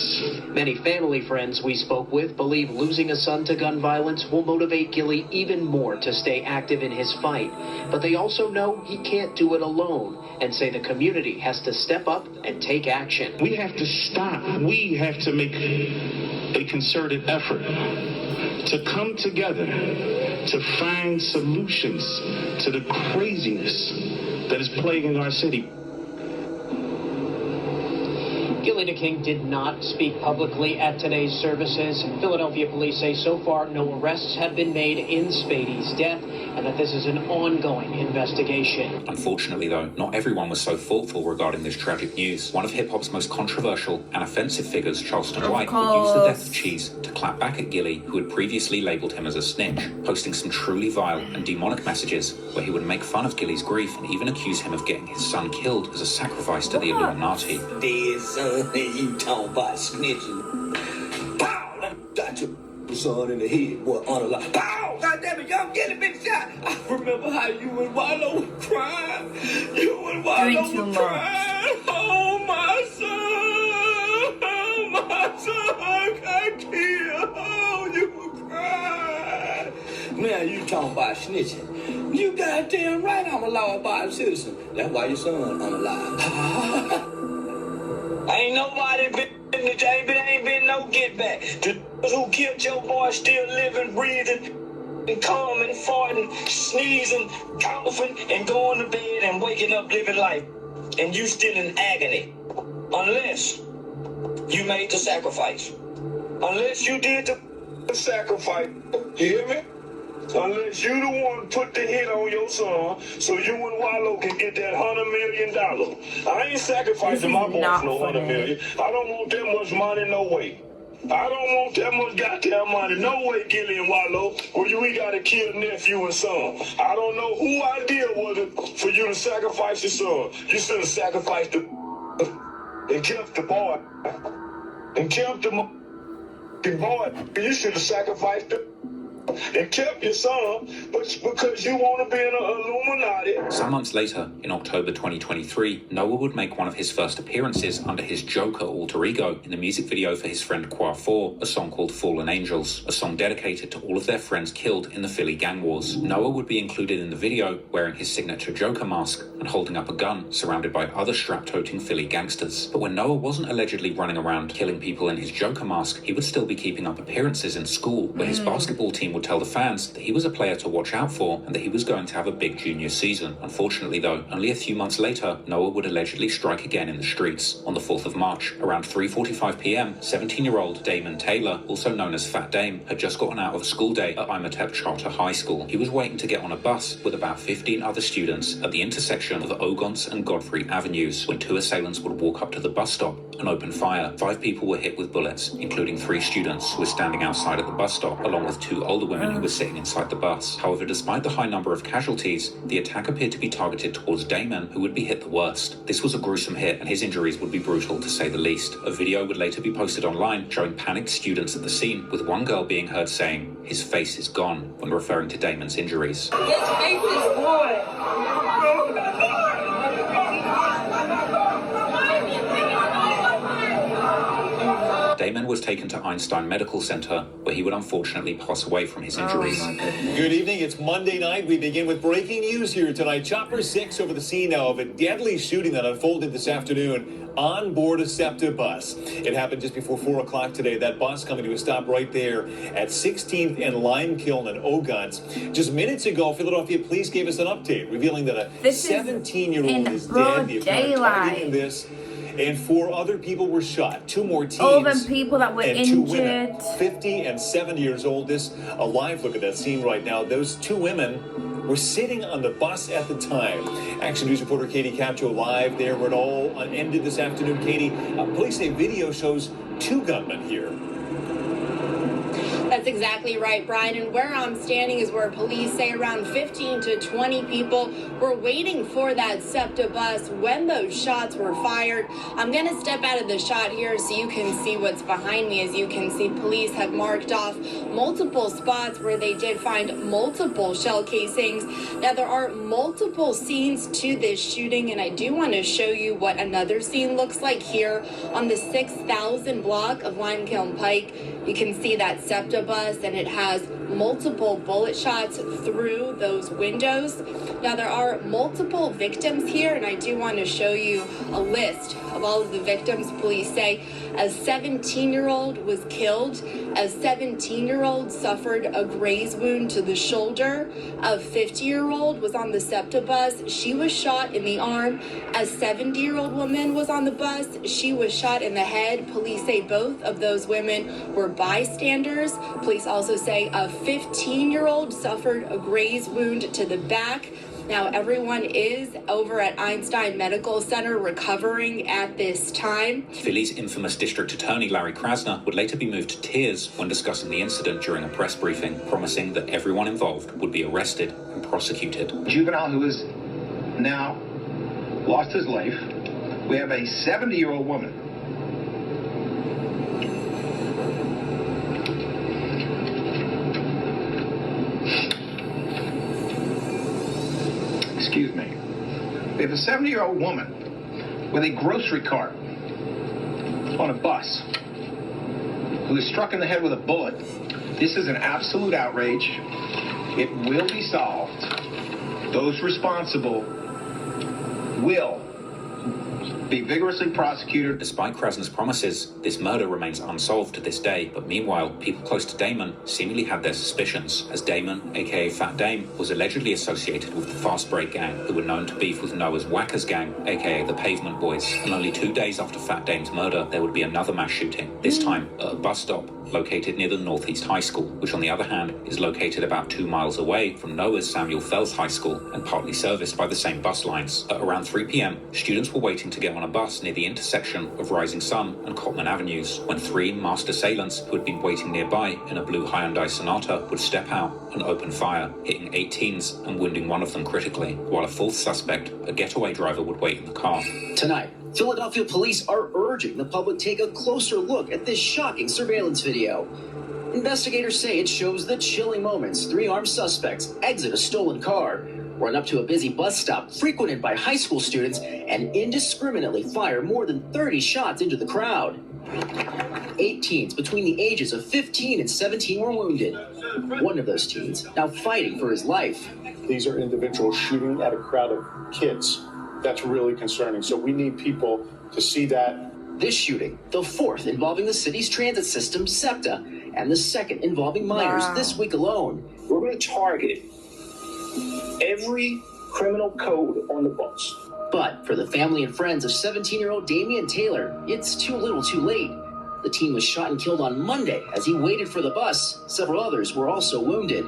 Many family friends we spoke with believe losing a son to gun violence will motivate Gilly even more to stay active in his fight. But they also know he can't do it alone, and say the community has to step up and take action. We have to stop. We have to make a concerted effort to come together, to find solutions to the craziness that is plaguing our city. Gilly the King did not speak publicly at today's services. Philadelphia police say so far no arrests have been made in Spady's death, and that this is an ongoing investigation. Unfortunately, though, not everyone was so thoughtful regarding this tragic news. One of hip-hop's most controversial and offensive figures, Charleston White, would use the death of Cheese to clap back at Gilly, who had previously labelled him as a snitch, posting some truly vile and demonic messages where he would make fun of Gilly's grief and even accuse him of getting his son killed as a sacrifice to the Illuminati. Dead son, you talking about snitching. Pow! Got your son in the head, boy, on the line. Pow! God damn it, y'all get a big shot. I remember how you and Wallow were crying. You and Wallow were crying. Oh, my son. Oh, my son got killed. Oh, you were crying. Now you talking about snitching. You goddamn right I'm a law-abiding citizen. That's why your son unalive. Ain't nobody ain't been no get back. The who killed your boy still living, breathing, and coming, farting, sneezing, coughing, and going to bed and waking up living life. And you still in agony. Unless you made the sacrifice. Unless you did the sacrifice. You hear me? Unless you the one put the hit on your son so you and Wallow can get that $100 million. I ain't sacrificing my boy for no $100 million. I don't want that much money, no way. I don't want that much goddamn money, no way, Gilly and Wallow. We gotta kill nephew and son. I don't know who idea was it for you to sacrifice your son. You should have sacrificed the and kept the boy. And kept the boy. You should have sacrificed the and kept your son, but because you want to be in an Illuminati. Some months later, in October 2023, Noah would make one of his first appearances under his Joker alter ego in the music video for his friend Qua 4, a song called Fallen Angels, a song dedicated to all of their friends killed in the Philly gang wars. Noah would be included in the video wearing his signature Joker mask and holding up a gun, surrounded by other strap-toting Philly gangsters. But when Noah wasn't allegedly running around killing people in his Joker mask, he would still be keeping up appearances in school, where his basketball team would tell the fans that he was a player to watch out for and that he was going to have a big junior season. Unfortunately though, only a few months later, Noah would allegedly strike again in the streets. On the 4th of March, around 3:45 p.m, 17-year-old Damon Taylor, also known as Fat Dame, had just gotten out of a school day at Imhotep Charter High School. He was waiting to get on a bus with about 15 other students at the intersection of Ogons and Godfrey Avenues when two assailants would walk up to the bus stop and open fire. 5 people were hit with bullets, including 3 students who were standing outside at the bus stop, along with 2 older women who were sitting inside the bus. However, despite the high number of casualties, the attack appeared to be targeted towards Damon, who would be hit the worst. This was a gruesome hit, and his injuries would be brutal to say the least. A video would later be posted online showing panicked students at the scene, with one girl being heard saying, "His face is gone," when referring to Damon's injuries. His face is gone. Damon was taken to Einstein Medical Center, where he would unfortunately pass away from his injuries. Good evening. It's Monday night. We begin with breaking news here tonight. Chopper 6 over the scene now of a deadly shooting that unfolded this afternoon on board a SEPTA bus. It happened just before 4 o'clock today. That bus coming to a stop right there at 16th and Limekiln and Ogons. Just minutes ago, Philadelphia police gave us an update revealing that a 17-year-old is dead. The apparent target in this. And 4 other people were shot. 2 more teens. All them people that were and injured. 2 women, 50 and 70 years old. This a live look at that scene right now. Those 2 women were sitting on the bus at the time. Action News reporter Katie Capcho live there where it all ended this afternoon. Katie, police say video shows 2 gunmen here. That's exactly right, Brian. And where I'm standing is where police say around 15 to 20 people were waiting for that SEPTA bus when those shots were fired. I'm going to step out of the shot here so you can see what's behind me. As you can see, police have marked off multiple spots where they did find multiple shell casings. Now, there are multiple scenes to this shooting, and I do want to show you what another scene looks like here on the 6,000 block of Limekiln Pike. You can see that SEPTA bus, and it has multiple bullet shots through those windows. Now, there are multiple victims here, and I do want to show you a list of all of the victims. Police say a 17-year-old was killed. A 17-year-old suffered a graze wound to the shoulder. A 50-year-old was on the SEPTA bus. She was shot in the arm. A 70-year-old woman was on the bus. She was shot in the head. Police say both of those women were bystanders. Police also say a 15-year-old suffered a graze wound to the back. Now, everyone is over at Einstein Medical Center recovering at this time. Philly's infamous district attorney, Larry Krasner, would later be moved to tears when discussing the incident during a press briefing, promising that everyone involved would be arrested and prosecuted. Juvenile who has now lost his life. We have a 70-year-old woman. Excuse me. We have a 70-year-old woman with a grocery cart on a bus who is struck in the head with a bullet. This is an absolute outrage. It will be solved. those responsible will be vigorously prosecuted. Despite Krasner's promises, this murder remains unsolved to this day, but meanwhile, people close to Damon seemingly had their suspicions, as Damon, aka Fat Dame, was allegedly associated with the Fast Break gang, who were known to beef with Noah's Whackers gang, aka the Pavement Boys, and only 2 days after Fat Dame's murder, there would be another mass shooting, this time at a bus stop located near the Northeast High School, which on the other hand is located about 2 miles away from Noah's Samuel Fells High School and partly serviced by the same bus lines. At around 3 p.m, students were waiting to get on a bus near the intersection of Rising Sun and Cotman Avenues when 3 masked assailants who had been waiting nearby in a blue Hyundai Sonata would step out and open fire, hitting 8 teens and wounding one of them critically, while a fourth suspect, a getaway driver, would wait in the car. Tonight, Philadelphia police are urging the public take a closer look at this shocking surveillance video. Investigators say it shows the chilling moments 3 armed suspects exit a stolen car, run up to a busy bus stop frequented by high school students, and indiscriminately fire more than 30 shots into the crowd. 8 teens between the ages of 15 and 17 were wounded. One of those teens now fighting for his life. These are individuals shooting at a crowd of kids. That's really concerning. So we need people to see that. This shooting, the 4th involving the city's transit system, SEPTA, and the 2nd involving minors this week alone. We're going to target every criminal code on the bus. But for the family and friends of 17-year-old Damian Taylor, it's too little too late. The teen was shot and killed on Monday as he waited for the bus. Several others were also wounded.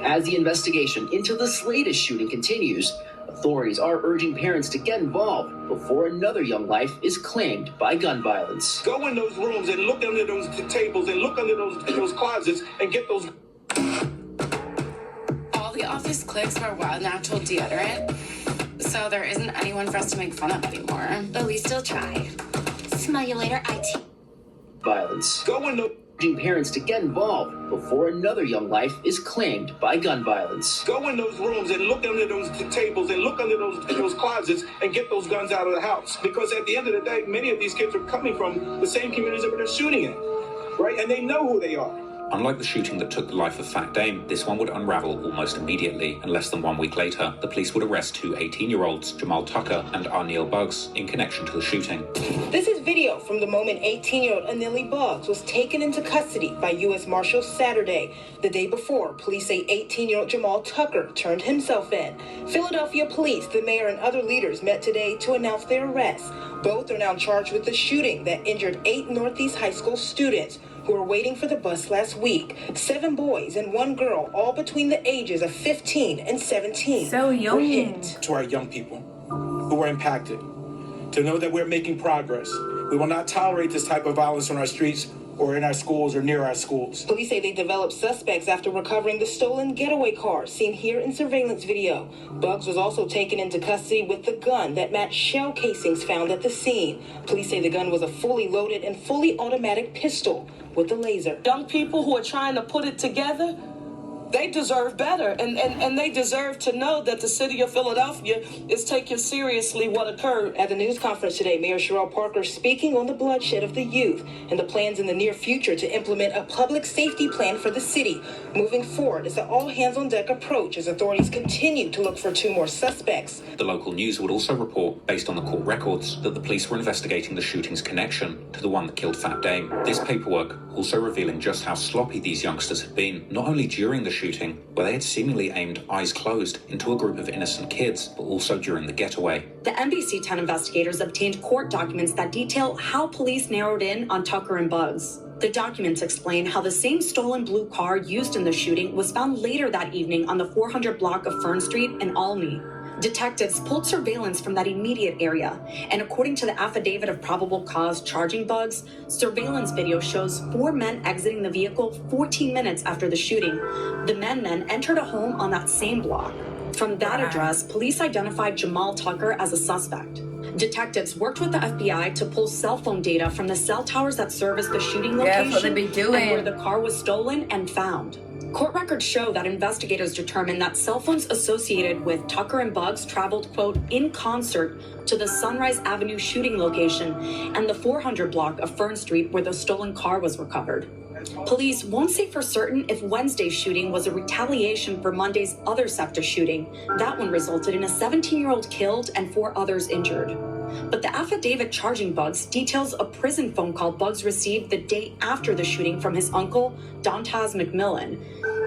As the investigation into this latest shooting continues, authorities are urging parents to get involved before another young life is claimed by gun violence. Go in those rooms and look under those tables and look under those closets and get those. All the office clicks are wild natural deodorant, so there isn't anyone for us to make fun of anymore. But we still try. Smell you later, IT. Violence. Go in the urging parents to get involved before another young life is claimed by gun violence. Go in those rooms and look under those tables and look under those closets and get those guns out of the house. Because at the end of the day, many of these kids are coming from the same communities that they're shooting in, right? And they know who they are. Unlike the shooting that took the life of Fat Dame, this one would unravel almost immediately, and less than 1 week later, the police would arrest 2 18-year-olds, Jamal Tucker and Arneel Buggs, in connection to the shooting. This is video from the moment 18-year-old Arneel Buggs was taken into custody by U.S. Marshals Saturday. The day before, police say 18-year-old Jamal Tucker turned himself in. Philadelphia police, the mayor, and other leaders met today to announce their arrests. Both are now charged with the shooting that injured 8 Northeast High School students who were waiting for the bus last week. 7 boys and 1 girl, all between the ages of 15 and 17, so young. Were hit. To our young people who are impacted, to know that we're making progress. We will not tolerate this type of violence on our streets or in our schools or near our schools. Police say they developed suspects after recovering the stolen getaway car seen here in surveillance video. Buggs was also taken into custody with the gun that matched shell casings found at the scene. Police say the gun was a fully loaded and fully automatic pistol with a laser. Young people who are trying to put it together, they deserve better, and they deserve to know that the city of Philadelphia is taking seriously what occurred. At the news conference today, Mayor Sherrell Parker speaking on the bloodshed of the youth and the plans in the near future to implement a public safety plan for the city. Moving forward, it's an all-hands-on-deck approach as authorities continue to look for 2 more suspects. The local news would also report, based on the court records, that the police were investigating the shooting's connection to the one that killed Fat Dame. This paperwork also revealing just how sloppy these youngsters had been, not only during the shooting, where they had seemingly aimed eyes closed into a group of innocent kids, but also during the getaway. The NBC 10 investigators obtained court documents that detail how police narrowed in on Tucker and Buggs. The documents explain how the same stolen blue car used in the shooting was found later that evening on the 400 block of Fern Street in Olney. Detectives pulled surveillance from that immediate area, and according to the affidavit of probable cause charging Buggs, surveillance video shows 4 men exiting the vehicle 14 minutes after the shooting. The men then entered a home on that same block. From that address, police identified Jamal Tucker as a suspect. Detectives worked with the FBI to pull cell phone data from the cell towers that service the shooting location that's what they be doing. and where the car was stolen and found. Court records show that investigators determined that cell phones associated with Tucker and Buggs traveled, quote, in concert to the Sunrise Avenue shooting location and the 400 block of Fern Street where the stolen car was recovered. Police won't say for certain if Wednesday's shooting was a retaliation for Monday's other SEPTA shooting. That one resulted in a 17-year-old killed and 4 others injured. But the affidavit charging Buggs details a prison phone call Buggs received the day after the shooting from his uncle, Dontaz McMillan.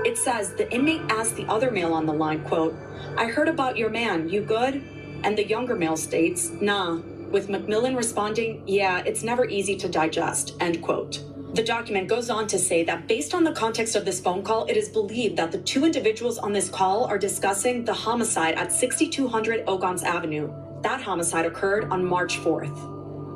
It says the inmate asked the other male on the line, quote, "I heard about your man, you good?" And the younger male states, "Nah," with McMillan responding, "Yeah, it's never easy to digest," end quote. The document goes on to say that based on the context of this phone call, it is believed that the 2 individuals on this call are discussing the homicide at 6200 Ogons Avenue. That homicide occurred on March 4th.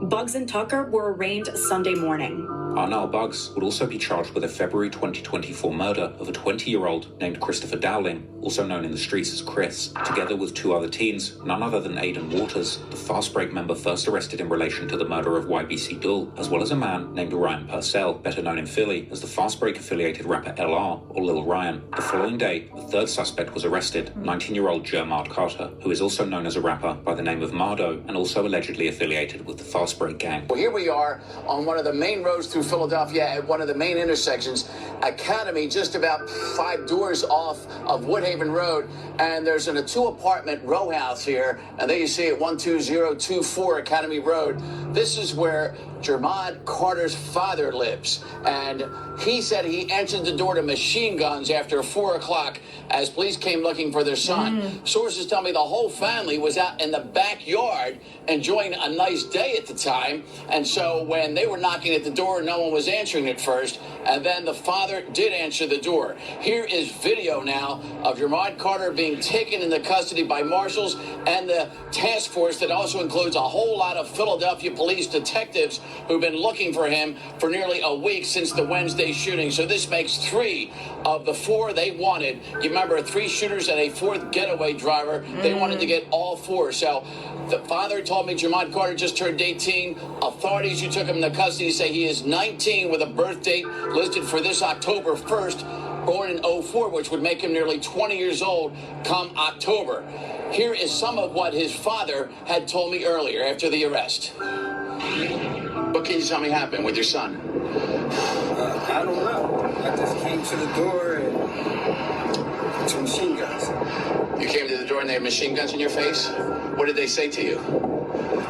Buggs and Tucker were arraigned Sunday morning. Arnell Buggs would also be charged with a February 2024 murder of a 20-year-old named Christopher Dowling, also known in the streets as Chris, together with 2 other teens, none other than Aidan Waters, the Fast Break member first arrested in relation to the murder of YBC Dull, as well as a man named Ryan Purcell, better known in Philly as the Fast Break-affiliated rapper LR, or Lil Ryan. The following day, the 3rd suspect was arrested, 19-year-old Jermard Carter, who is also known as a rapper by the name of Mardo, and also allegedly affiliated with the Fast Break gang. Well, here we are on one of the main roads through Philadelphia at one of the main intersections, Academy, just about 5 doors off of Woodhaven Road, and there's a 2-apartment row house here, and there you see it, 12024 Academy Road. This is where Jermard Carter's father lives, and he said he answered the door to machine guns after 4 o'clock as police came looking for their son. Sources tell me the whole family was out in the backyard enjoying a nice day at the time, and so when they were knocking at the door, no one was answering at first, and then the father did answer the door. Here is video now of Jermard Carter being taken into custody by marshals and the task force that also includes a whole lot of Philadelphia police detectives who've been looking for him for nearly a week since the Wednesday shooting. So this makes 3 of the 4 they wanted. You remember 3 shooters and a 4th getaway driver. They wanted to get all 4. So the father told me Jermard Carter just turned 18. Authorities who took him into custody say he is 19 with a birth date listed for this October 1st, born in 04, which would make him nearly 20 years old come October. Here is some of what his father had told me earlier after the arrest. What can you tell me happened with your son? I don't know. I just came to the door and 2 machine guns. You came to the door and they had machine guns in your face? What did they say to you?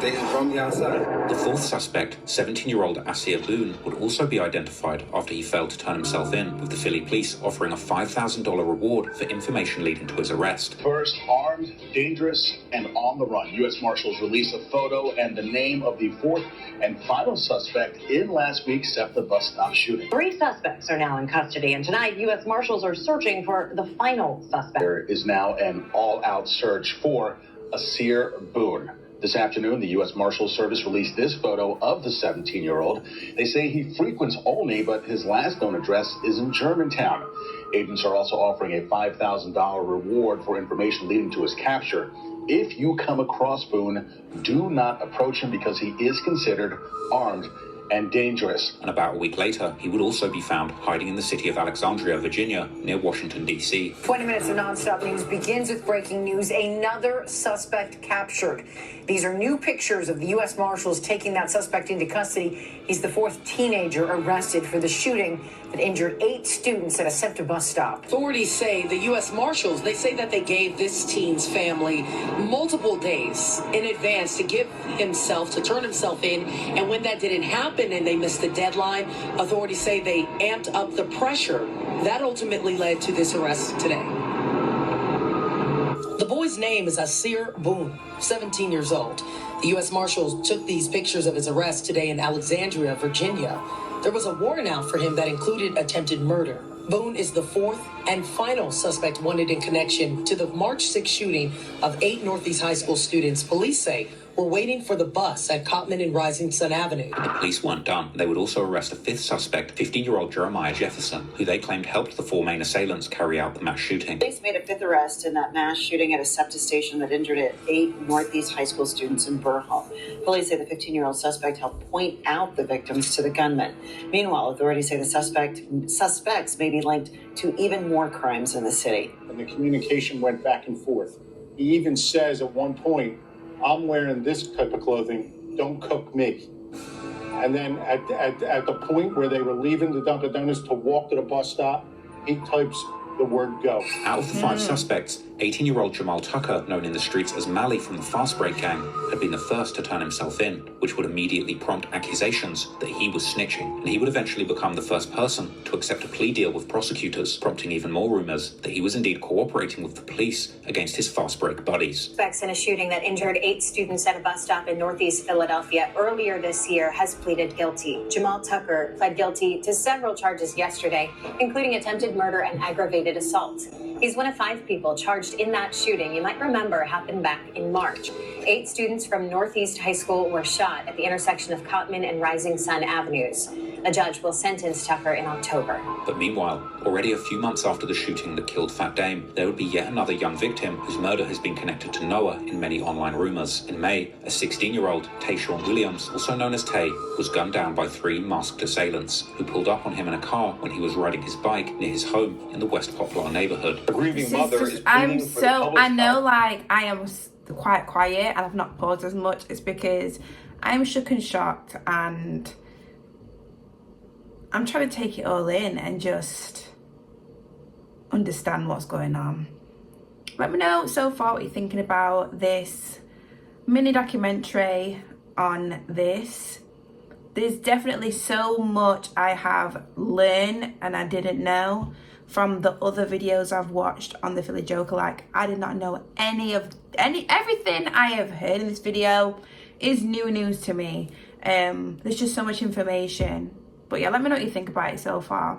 They just brought me outside. The 4th suspect, 17-year-old Asir Boone, would also be identified after he failed to turn himself in, with the Philly police offering a $5,000 reward for information leading to his arrest. First, armed, dangerous, and on the run. U.S. Marshals released a photo and the name of the 4th and final suspect in last week's SEPTA bus stop shooting. 3 suspects are now in custody, and tonight U.S. Marshals are searching for the final suspect. There is now an all-out search for Asir Boone. This afternoon, the U.S. Marshals Service released this photo of the 17-year-old. They say he frequents Olney, but his last known address is in Germantown. Agents are also offering a $5,000 reward for information leading to his capture. If you come across Boone, do not approach him because he is considered armed and dangerous. And about a week later, he would also be found hiding in the city of Alexandria, Virginia, near Washington, D.C. 20 minutes of nonstop news begins with breaking news. Another suspect captured. These are new pictures of the U.S. Marshals taking that suspect into custody. He's the 4th teenager arrested for the shooting that injured 8 students at a SEPTA bus stop. Authorities say the U.S. Marshals, they say that they gave this teen's family multiple days in advance to turn himself in. And when that didn't happen and they missed the deadline, authorities say they amped up the pressure. That ultimately led to this arrest today. The boy's name is Asir Boone, 17 years old. The U.S. Marshals took these pictures of his arrest today in Alexandria, Virginia. There was a warrant out for him that included attempted murder. Boone is the 4th and final suspect wanted in connection to the March 6th shooting of 8 Northeast High School students. Police say were waiting for the bus at Cotman and Rising Sun Avenue. The police weren't done. They would also arrest a 5th suspect, 15-year-old Jeremiah Jefferson, who they claimed helped the 4 main assailants carry out the mass shooting. Police made a 5th arrest in that mass shooting at a SEPTA station that injured 8 Northeast high school students in Burhall. Police say the 15-year-old suspect helped point out the victims to the gunman. Meanwhile, authorities say the suspects may be linked to even more crimes in the city. And the communication went back and forth. He even says at one point, "I'm wearing this type of clothing, don't cook me." And then at the point where they were leaving the Dunkin' Donuts to walk to the bus stop, he types the word go. Out of the 5 suspects, 18-year-old Jamal Tucker, known in the streets as Mally from the Fast Break gang, had been the first to turn himself in, which would immediately prompt accusations that he was snitching, and he would eventually become the first person to accept a plea deal with prosecutors, prompting even more rumours that he was indeed cooperating with the police against his Fast Break buddies. Suspects in a shooting that injured 8 students at a bus stop in Northeast Philadelphia earlier this year has pleaded guilty. Jamal Tucker pled guilty to several charges yesterday, including attempted murder and aggravated assault. He's one of 5 people charged in that shooting you might remember happened back in March. 8 students from Northeast High School were shot at the intersection of Cotman and Rising Sun Avenues. A judge will sentence Tucker in October. But meanwhile, already a few months after the shooting that killed Fat Dame, there would be yet another young victim whose murder has been connected to Noah in many online rumours. In May, a 16-year-old, Tayshawn Williams, also known as Tay, was gunned down by 3 masked assailants who pulled up on him in a car when he was riding his bike near his home in the West Poplar neighbourhood. A grieving mother is I know, like, I am quite quiet and I've not paused as much. It's because I'm shook and shocked, and I'm trying to take it all in and just understand what's going on. Let me know so far what you're thinking about this mini documentary on this. There's definitely so much I have learned and I didn't know from the other videos I've watched on the Philly Joker. Like, I did not know everything I have heard in this video is new news to me. There's just so much information. But yeah, let me know what you think about it so far.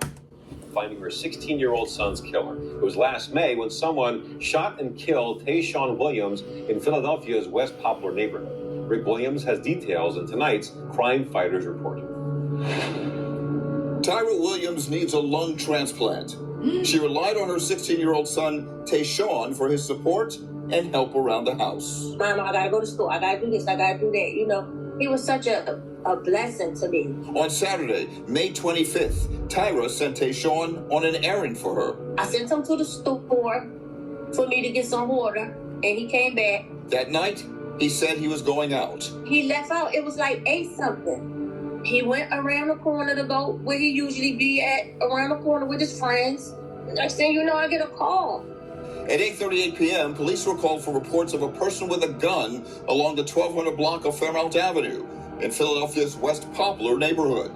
Finding her 16-year-old son's killer. It was last May when someone shot and killed Tayshawn Williams in Philadelphia's West Poplar neighborhood. Rick Williams has details in tonight's Crime Fighters Report. Tyra Williams needs a lung transplant. She relied on her 16-year-old son, Tayshawn, for his support and help around the house. Mama, I gotta go to school. I gotta do this. I gotta do that. You know, he was such a blessing to me. On Saturday, May 25th, Tyra sent Tayshawn on an errand for her. I sent him to the store for me to get some water, and he came back. That night, he said he was going out. He left out. It was like 8-something. He went around the corner to go where he usually be at, around the corner with his friends. Next thing you know, I get a call. At 8:38 p.m., police were called for reports of a person with a gun along the 1200 block of Fairmount Avenue in Philadelphia's West Poplar neighborhood.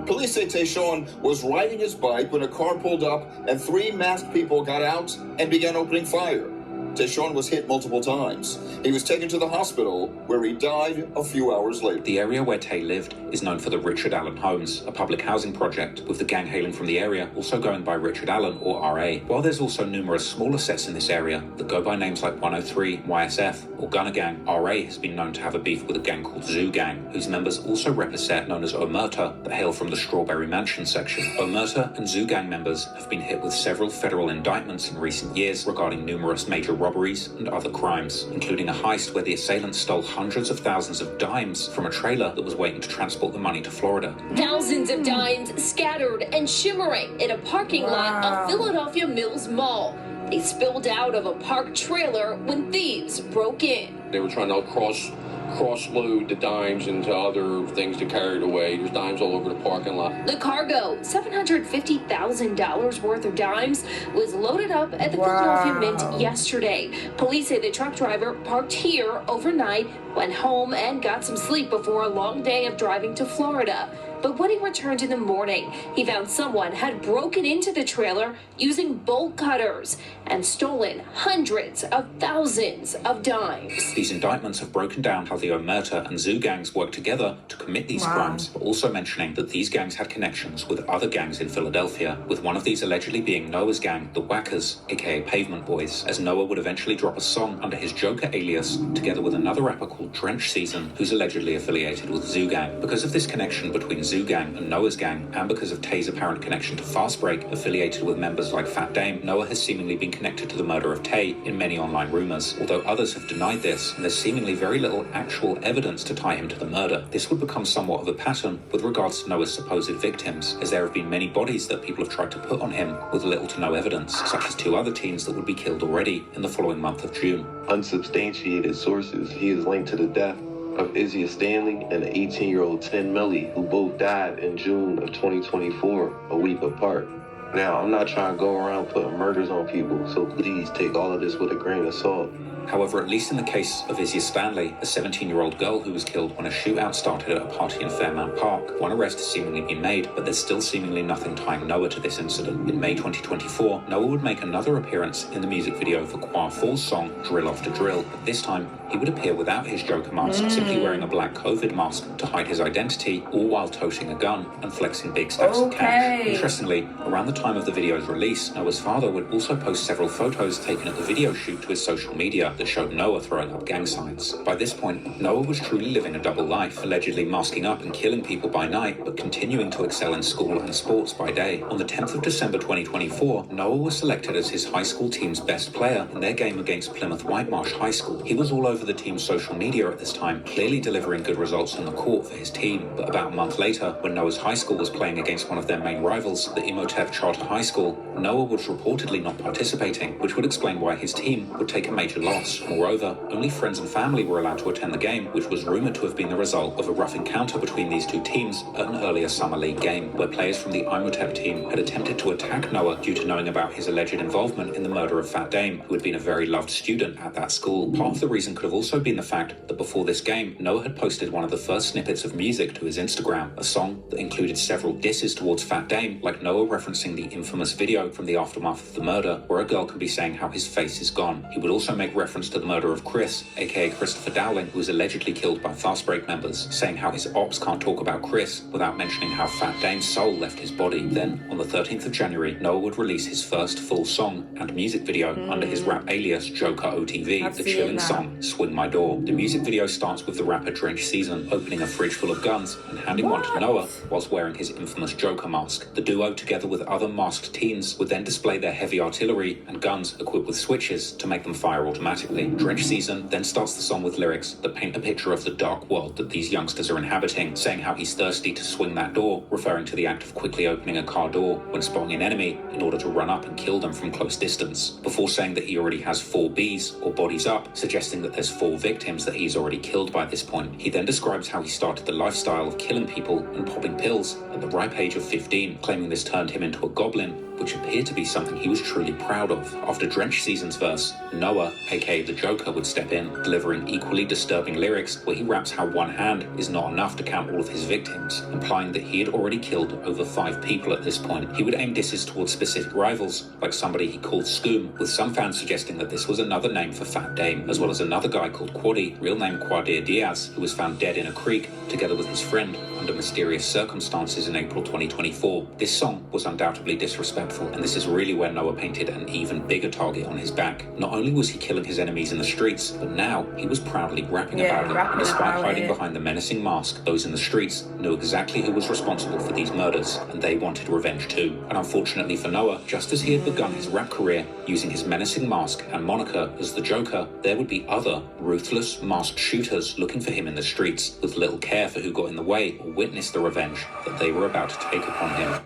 Police say Tayshawn was riding his bike when a car pulled up and 3 masked people got out and began opening fire. Tayshawn was hit multiple times. He was taken to the hospital, where he died a few hours later. The area where Tay lived is known for the Richard Allen Homes, a public housing project, with the gang hailing from the area also going by Richard Allen or RA. While there's also numerous smaller sets in this area that go by names like 103, YSF, or Gunner Gang, RA has been known to have a beef with a gang called Zoo Gang, whose members also rep a set known as Omerta that hail from the Strawberry Mansion section. Omerta and Zoo Gang members have been hit with several federal indictments in recent years regarding numerous major robberies and other crimes, including a heist where the assailants stole hundreds of thousands of dimes from a trailer that was waiting to transport the money to Florida. Thousands of dimes scattered and shimmering in a parking lot of Philadelphia Mills Mall. They spilled out of a parked trailer when thieves broke in. They were trying to cross-load the dimes into other things to carry it away. There's dimes all over the parking lot. The cargo, $750,000 worth of dimes, was loaded up at the Philadelphia Mint yesterday. Police say the truck driver parked here overnight, went home, and got some sleep before a long day of driving to Florida. But when he returned in the morning, he found someone had broken into the trailer using bolt cutters and stolen hundreds of thousands of dimes. These indictments have broken down how the Omerta and Zoo gangs work together to commit these crimes, but also mentioning that these gangs had connections with other gangs in Philadelphia, with one of these allegedly being Noah's gang, the Whackers, aka Pavement Boys, as Noah would eventually drop a song under his Joker alias, together with another rapper called Drench Season, who's allegedly affiliated with Zoo Gang. Because of this connection between Zoo Gang and Noah's gang, and because of Tay's apparent connection to Fast Break, affiliated with members like Fat Dame, Noah has seemingly been connected to the murder of Tay in many online rumours. Although others have denied this, and there's seemingly very little actual evidence to tie him to the murder, this would become somewhat of a pattern with regards to Noah's supposed victims, as there have been many bodies that people have tried to put on him with little to no evidence, such as 2 other teens that would be killed already in the following month of June. Unsubstantiated sources, he is linked to the death of Izzy Stanley and the 18-year-old Tim Millie, who both died in June of 2024, a week apart. Now, I'm not trying to go around putting murders on people, so please take all of this with a grain of salt. However, at least in the case of Izzy Stanley, a 17-year-old girl who was killed when a shootout started at a party in Fairmount Park, one arrest has seemingly been made, but there's still seemingly nothing tying Noah to this incident. In May 2024, Noah would make another appearance in the music video for Qua Fall's song Drill After Drill, but this time he would appear without his Joker mask, simply wearing a black COVID mask to hide his identity, all while toting a gun and flexing big stacks of cash. Interestingly, around the time of the video's release, Noah's father would also post several photos taken at the video shoot to his social media that showed Noah throwing up gang signs. By this point, Noah was truly living a double life, allegedly masking up and killing people by night, but continuing to excel in school and sports by day. On the 10th of December 2024, Noah was selected as his high school team's best player in their game against Plymouth Whitemarsh High School. He was all over the team's social media at this time, clearly delivering good results on the court for his team. But about a month later, when Noah's high school was playing against one of their main rivals, the Imhotep Charter High School, Noah was reportedly not participating, which would explain why his team would take a major loss. Moreover, only friends and family were allowed to attend the game, which was rumoured to have been the result of a rough encounter between these two teams at an earlier summer league game, where players from the Imhotep team had attempted to attack Noah due to knowing about his alleged involvement in the murder of Fat Dame, who had been a very loved student at that school. Part of the reason could have also been the fact that before this game, Noah had posted one of the first snippets of music to his Instagram, a song that included several disses towards Fat Dame, like Noah referencing the infamous video from the aftermath of the murder, where a girl can be saying how his face is gone. He would also make reference to the murder of Chris, aka Christopher Dowling, who was allegedly killed by Fast Break members, saying how his ops can't talk about Chris without mentioning how Fat Dame's soul left his body. Then, on the 13th of January, Noah would release his first full song and music video under his rap alias Joker OTV, the chilling song Swing My Door. The music video starts with the rapper Drench Season opening a fridge full of guns and handing one to Noah whilst wearing his infamous Joker mask. The duo, together with other masked teens, would then display their heavy artillery and guns equipped with switches to make them fire automatically. Drench Season then starts the song with lyrics that paint a picture of the dark world that these youngsters are inhabiting, saying how he's thirsty to swing that door, referring to the act of quickly opening a car door when spotting an enemy in order to run up and kill them from close distance, before saying that he already has 4 Bs, or bodies up, suggesting that there's 4 victims that he's already killed by this point. He then describes how he started the lifestyle of killing people and popping pills at the ripe age of 15, claiming this turned him into a goblin, which appeared to be something he was truly proud of. After Drench Season's verse, Noah, aka the Joker, would step in, delivering equally disturbing lyrics where he raps how one hand is not enough to count all of his victims, implying that he had already killed over 5 people at this point. He would aim disses towards specific rivals, like somebody he called Scoom, with some fans suggesting that this was another name for Fat Dame, as well as another guy called Quaddy, real name Quadir Diaz, who was found dead in a creek, together with his friend, under mysterious circumstances in April 2024. This song was undoubtedly disrespectful, and this is really where Noah painted an even bigger target on his back. Not only was he killing his enemies in the streets, but now he was proudly rapping about it. And despite hiding behind the menacing mask, those in the streets knew exactly who was responsible for these murders, and they wanted revenge too. And unfortunately for Noah, just as he had begun his rap career using his menacing mask and moniker as the Joker, there would be other ruthless masked shooters looking for him in the streets, with little care for who got in the way or witnessed the revenge that they were about to take upon him.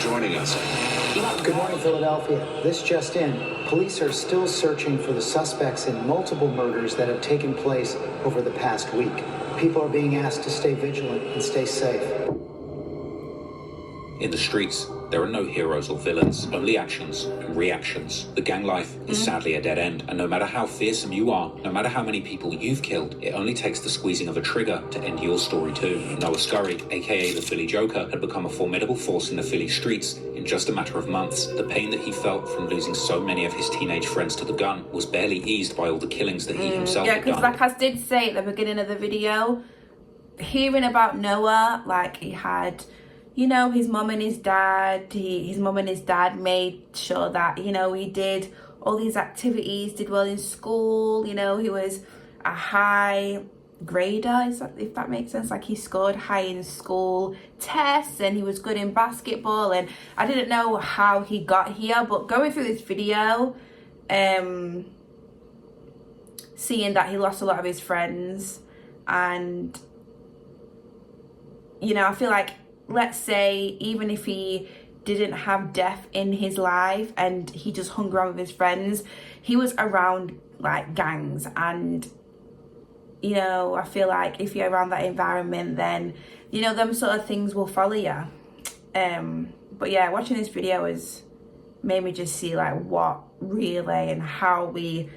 Joining us. Good morning, Philadelphia. This just in. Police are still searching for the suspects in multiple murders that have taken place over the past week. People are being asked to stay vigilant and stay safe. In the streets, there are no heroes or villains, only actions and reactions. The gang life is sadly a dead end, and no matter how fearsome you are, no matter how many people you've killed, it only takes the squeezing of a trigger to end your story too. Noah Scurry, aka the Philly Joker, had become a formidable force in the Philly streets in just a matter of months. The pain that he felt from losing so many of his teenage friends to the gun was barely eased by all the killings that he himself had done. Yeah, because like I did say at the beginning of the video, hearing about Noah, like he had, you know, his mum and his dad, his mum and his dad made sure that, you know, he did all these activities, did well in school, you know, he was a high grader, if that makes sense. Like he scored high in school tests and he was good in basketball, and I didn't know how he got here, but going through this video, seeing that he lost a lot of his friends and you know, I feel like, let's say, even if he didn't have death in his life and he just hung around with his friends, he was around like gangs, and you know, I feel like if you're around that environment, then you know them sort of things will follow you. But yeah, watching this video has made me just see like what really and how we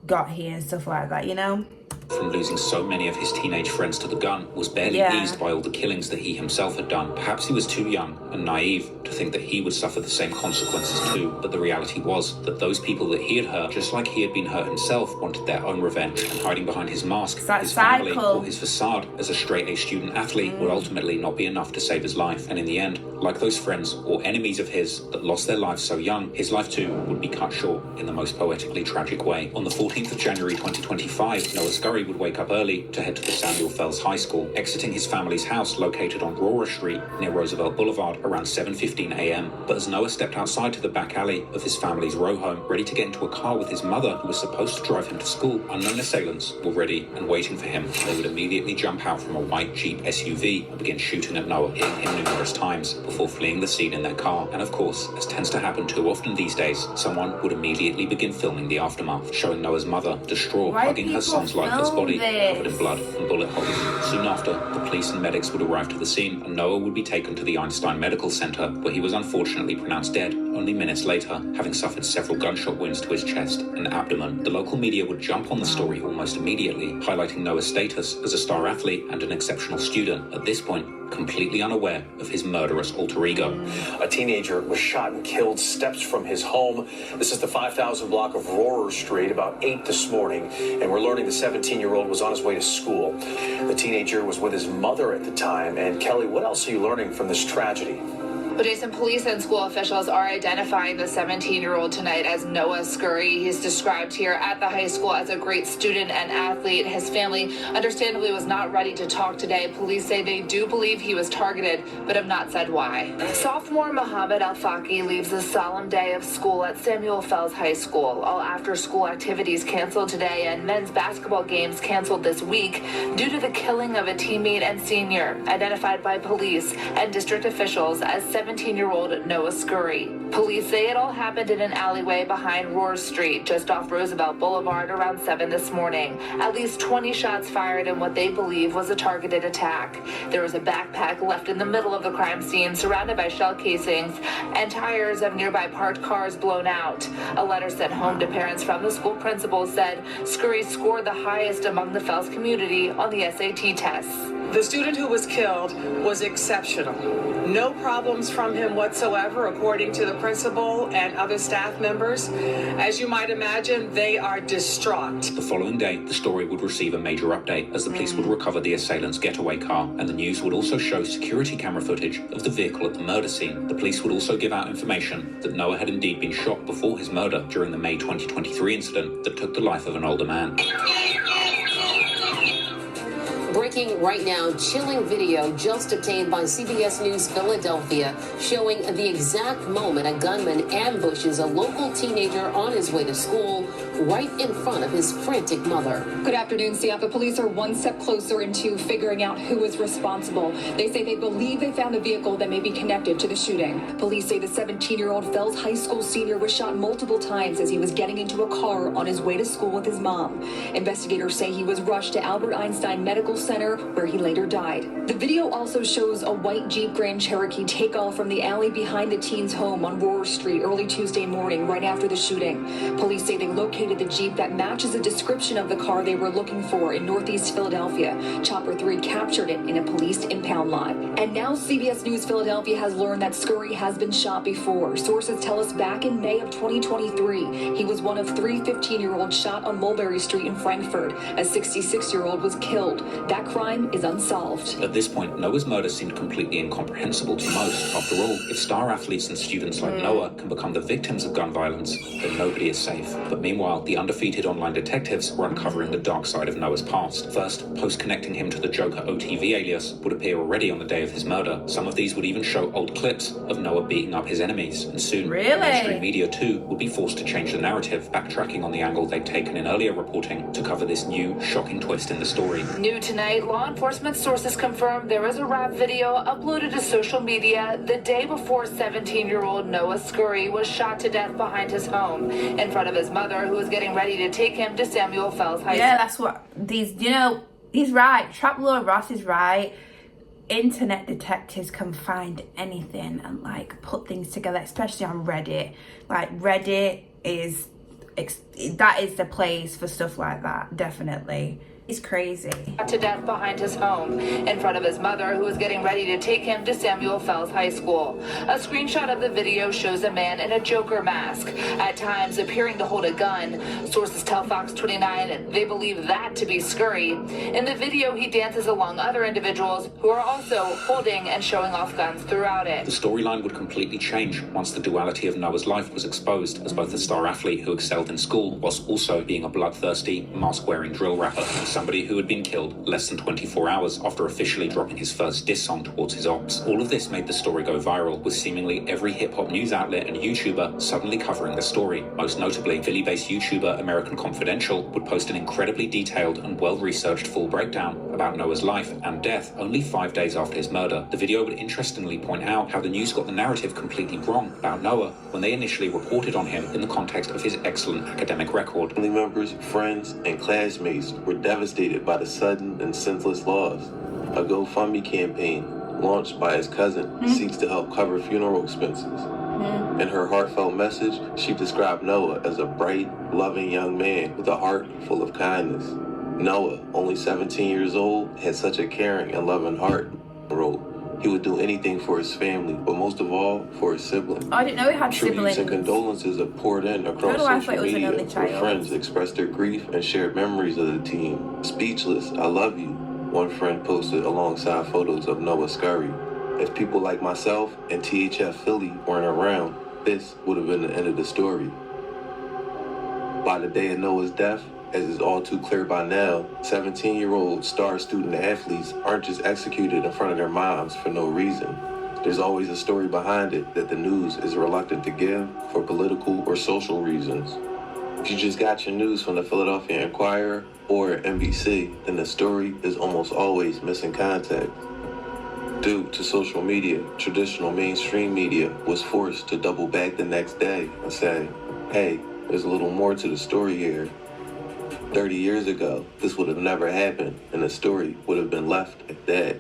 got here and stuff like that, you know. From losing so many of his teenage friends to the gun was barely eased by all the killings that he himself had done. Perhaps he was too young and naive to think that he would suffer the same consequences too, but the reality was that those people that he had hurt, just like he had been hurt himself, wanted their own revenge, and hiding behind his mask, his family, or his facade as a straight-A student athlete would ultimately not be enough to save his life. And in the end, like those friends or enemies of his that lost their lives so young, his life too would be cut short in the most poetically tragic way. On the 14th of January 2025, Noah Scurry would wake up early to head to the Samuel Fells High School, exiting his family's house located on Aurora Street near Roosevelt Boulevard around 7:15 a.m. But as Noah stepped outside to the back alley of his family's row home, ready to get into a car with his mother, who was supposed to drive him to school, unknown assailants were ready and waiting for him. They would immediately jump out from a white Jeep SUV and begin shooting at Noah, hitting him numerous times before fleeing the scene in their car. And of course, as tends to happen too often these days, someone would immediately begin filming the aftermath, showing Noah's mother distraught, hugging her son's lifeless body, covered in blood and bullet holes. Soon after, the police and medics would arrive to the scene, and Noah would be taken to the Einstein Medical Center, where he was unfortunately pronounced dead only minutes later, having suffered several gunshot wounds to his chest and abdomen. The local media would jump on the story almost immediately, highlighting Noah's status as a star athlete and an exceptional student, at this point completely unaware of his murderous alter ego. A teenager was shot and killed steps from his home. This is the 5,000 block of Aurora Street, about 8 this morning, and we're learning the 17-year-old was on his way to school. The teenager was with his mother at the time. And Kelly, what else are you learning from this tragedy? Well, Jason, police and school officials are identifying the 17-year-old tonight as Noah Scurry. He's described here at the high school as a great student and athlete. His family understandably was not ready to talk today. Police say they do believe he was targeted, but have not said why. Sophomore Mohammed Al-Faki leaves a solemn day of school at Samuel Fells High School. All after-school activities canceled today and men's basketball games canceled this week due to the killing of a teammate and senior, identified by police and district officials as 17-year-old Noah Scurry. Police say it all happened in an alleyway behind Roar Street, just off Roosevelt Boulevard, around 7 this morning. At least 20 shots fired in what they believe was a targeted attack. There was a backpack left in the middle of the crime scene, surrounded by shell casings, and tires of nearby parked cars blown out. A letter sent home to parents from the school principal said Scurry scored the highest among the Fells community on the SAT tests. The student who was killed was exceptional. No problems from him whatsoever, according to the principal and other staff members. As you might imagine, they are distraught. The following day, the story would receive a major update as the police would recover the assailant's getaway car, and the news would also show security camera footage of the vehicle at the murder scene. The police would also give out information that Noah had indeed been shot before his murder during the May 2023 incident that took the life of an older man. Breaking right now, chilling video just obtained by CBS News Philadelphia showing the exact moment a gunman ambushes a local teenager on his way to school right in front of his frantic mother. Good afternoon, Siapa. Police are one step closer into figuring out who is responsible. They say they believe they found a vehicle that may be connected to the shooting. Police say the 17-year-old Fells High School senior was shot multiple times as he was getting into a car on his way to school with his mom. Investigators say he was rushed to Albert Einstein Medical Center, where he later died. The video also shows a white Jeep Grand Cherokee take off from the alley behind the teen's home on Roar Street early Tuesday morning, right after the shooting. Police say they located the Jeep that matches a description of the car they were looking for in Northeast Philadelphia. Chopper 3 captured it in a police impound lot. And now CBS News Philadelphia has learned that Scurry has been shot before. Sources tell us back in May of 2023, he was one of 3 15-year-olds shot on Mulberry Street in Frankfurt. A 66-year-old was killed. That crime is unsolved. At this point, Noah's murder seemed completely incomprehensible to most. After all, if star athletes and students like Noah can become the victims of gun violence, then nobody is safe. But meanwhile, Meanwhile, the undefeated online detectives were uncovering the dark side of Noah's past. First, posts connecting him to the Joker OTV alias would appear already on the day of his murder. Some of these would even show old clips of Noah beating up his enemies. And soon, mainstream media too would be forced to change the narrative, backtracking on the angle they'd taken in earlier reporting to cover this new, shocking twist in the story. New tonight, law enforcement sources confirmed there was a rap video uploaded to social media the day before 17-year-old Noah Scurry was shot to death behind his home in front of his mother, who was getting ready to take him to Samuel Fells High School. Yeah, that's what these, he's right. Trap Lord Ross is right. Internet detectives can find anything and like put things together, especially on Reddit. Like Reddit is, that is the place for stuff like that, definitely. It's crazy. To death behind his home in front of his mother, who was getting ready to take him to Samuel Fells High School. A screenshot of the video shows a man in a Joker mask, at times appearing to hold a gun. Sources tell Fox 29 they believe that to be Scurry. In the video, he dances along other individuals who are also holding and showing off guns throughout it. The storyline would completely change once the duality of Noah's life was exposed as both a star athlete who excelled in school, whilst also being a bloodthirsty, mask-wearing drill rapper. Somebody who had been killed less than 24 hours after officially dropping his first diss song towards his ops. All of this made the story go viral, with seemingly every hip-hop news outlet and YouTuber suddenly covering the story. Most notably, Philly-based YouTuber American Confidential would post an incredibly detailed and well-researched full breakdown about Noah's life and death only 5 days after his murder. The video would interestingly point out how the news got the narrative completely wrong about Noah when they initially reported on him in the context of his excellent academic record. Family members, friends, and classmates were devastated by the sudden and senseless loss. A GoFundMe campaign launched by his cousin seeks to help cover funeral expenses. In her heartfelt message, she described Noah as a bright, loving young man with a heart full of kindness. Noah, only 17 years old, had such a caring and loving heart, wrote. He would do anything for his family, but most of all, for his siblings. I didn't know he had Tributes siblings. and condolences are poured in across social media, where friends expressed their grief and shared memories of the team. Speechless, I love you, one friend posted alongside photos of Noah Scurry. If people like myself and THF Philly weren't around, this would have been the end of the story. By the day of Noah's death, as is all too clear by now, 17-year-old star student athletes aren't just executed in front of their moms for no reason. There's always a story behind it that the news is reluctant to give for political or social reasons. If you just got your news from the Philadelphia Inquirer or NBC, then the story is almost always missing context. Due to social media, traditional mainstream media was forced to double back the next day and say, hey, there's a little more to the story here. 30 years ago, this would have never happened, and the story would have been left at that.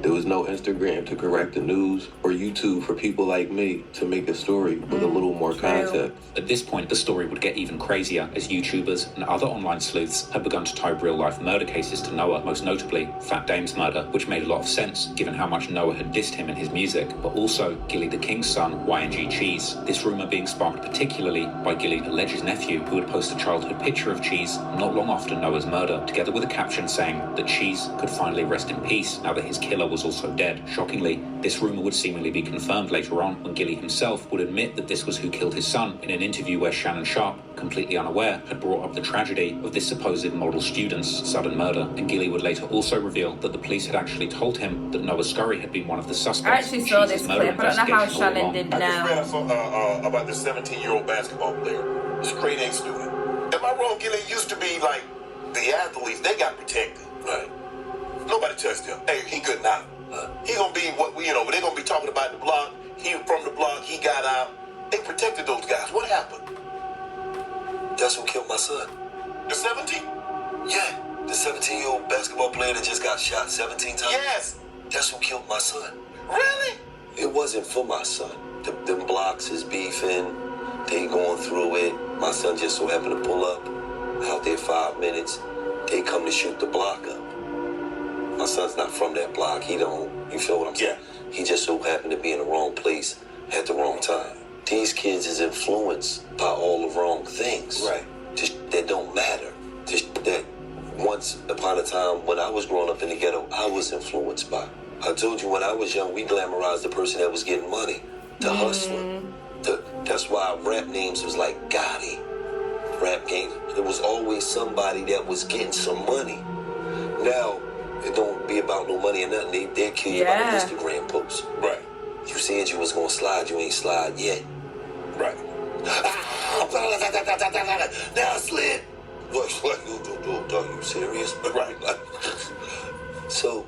There was no Instagram to correct the news or YouTube for people like me to make a story with a little more context. At this point, the story would get even crazier as YouTubers and other online sleuths had begun to tie real-life murder cases to Noah, most notably Fat Dame's murder, which made a lot of sense given how much Noah had dissed him in his music, but also Gilly the King's son, YNG Cheese. This rumor being sparked particularly by Gilly, alleged nephew, who had posted a childhood picture of Cheese not long after Noah's murder, together with a caption saying that Cheese could finally rest in peace now that his killer was also dead. Shockingly, this rumor would seemingly be confirmed later on when Gilly himself would admit that this was who killed his son in an interview where Shannon Sharp, completely unaware, had brought up the tragedy of this supposed model student's sudden murder. And Gilly would later also reveal that the police had actually told him that Noah Scurry had been one of the suspects. I actually saw this clip, but I don't know how Shannon didn't know. I just read about this 17-year-old basketball player, straight A student. Am I wrong, Gilly? Used to be like the athletes, they got protected. Right. Nobody touched him. Hey, he good now. He gonna be what we, they're gonna be talking about the block. He from the block, he got out. They protected those guys. What happened? That's who killed my son. The 17? Yeah, the 17-year-old basketball player that just got shot 17 times. Yes. That's who killed my son. Really? It wasn't for my son. Them blocks is beefing. They going through it. My son just so happened to pull up. Out there 5 minutes. They come to shoot the block up. My son's not from that block. He don't, you feel what I'm saying? Yeah. He just so happened to be in the wrong place at the wrong time. These kids is influenced by all the wrong things. Right. Just that don't matter. Just that once upon a time when I was growing up in the ghetto, I was influenced by. I told you when I was young, we glamorized the person that was getting money, the hustler. That's why our rap names was like Gotti, rap game. There was always somebody that was getting some money. Now, it don't be about no money or nothing. They'll kill you about an Instagram post. Right. You said you was gonna slide, you ain't slide yet. Right. Now I slid. What, are you serious? Right. So,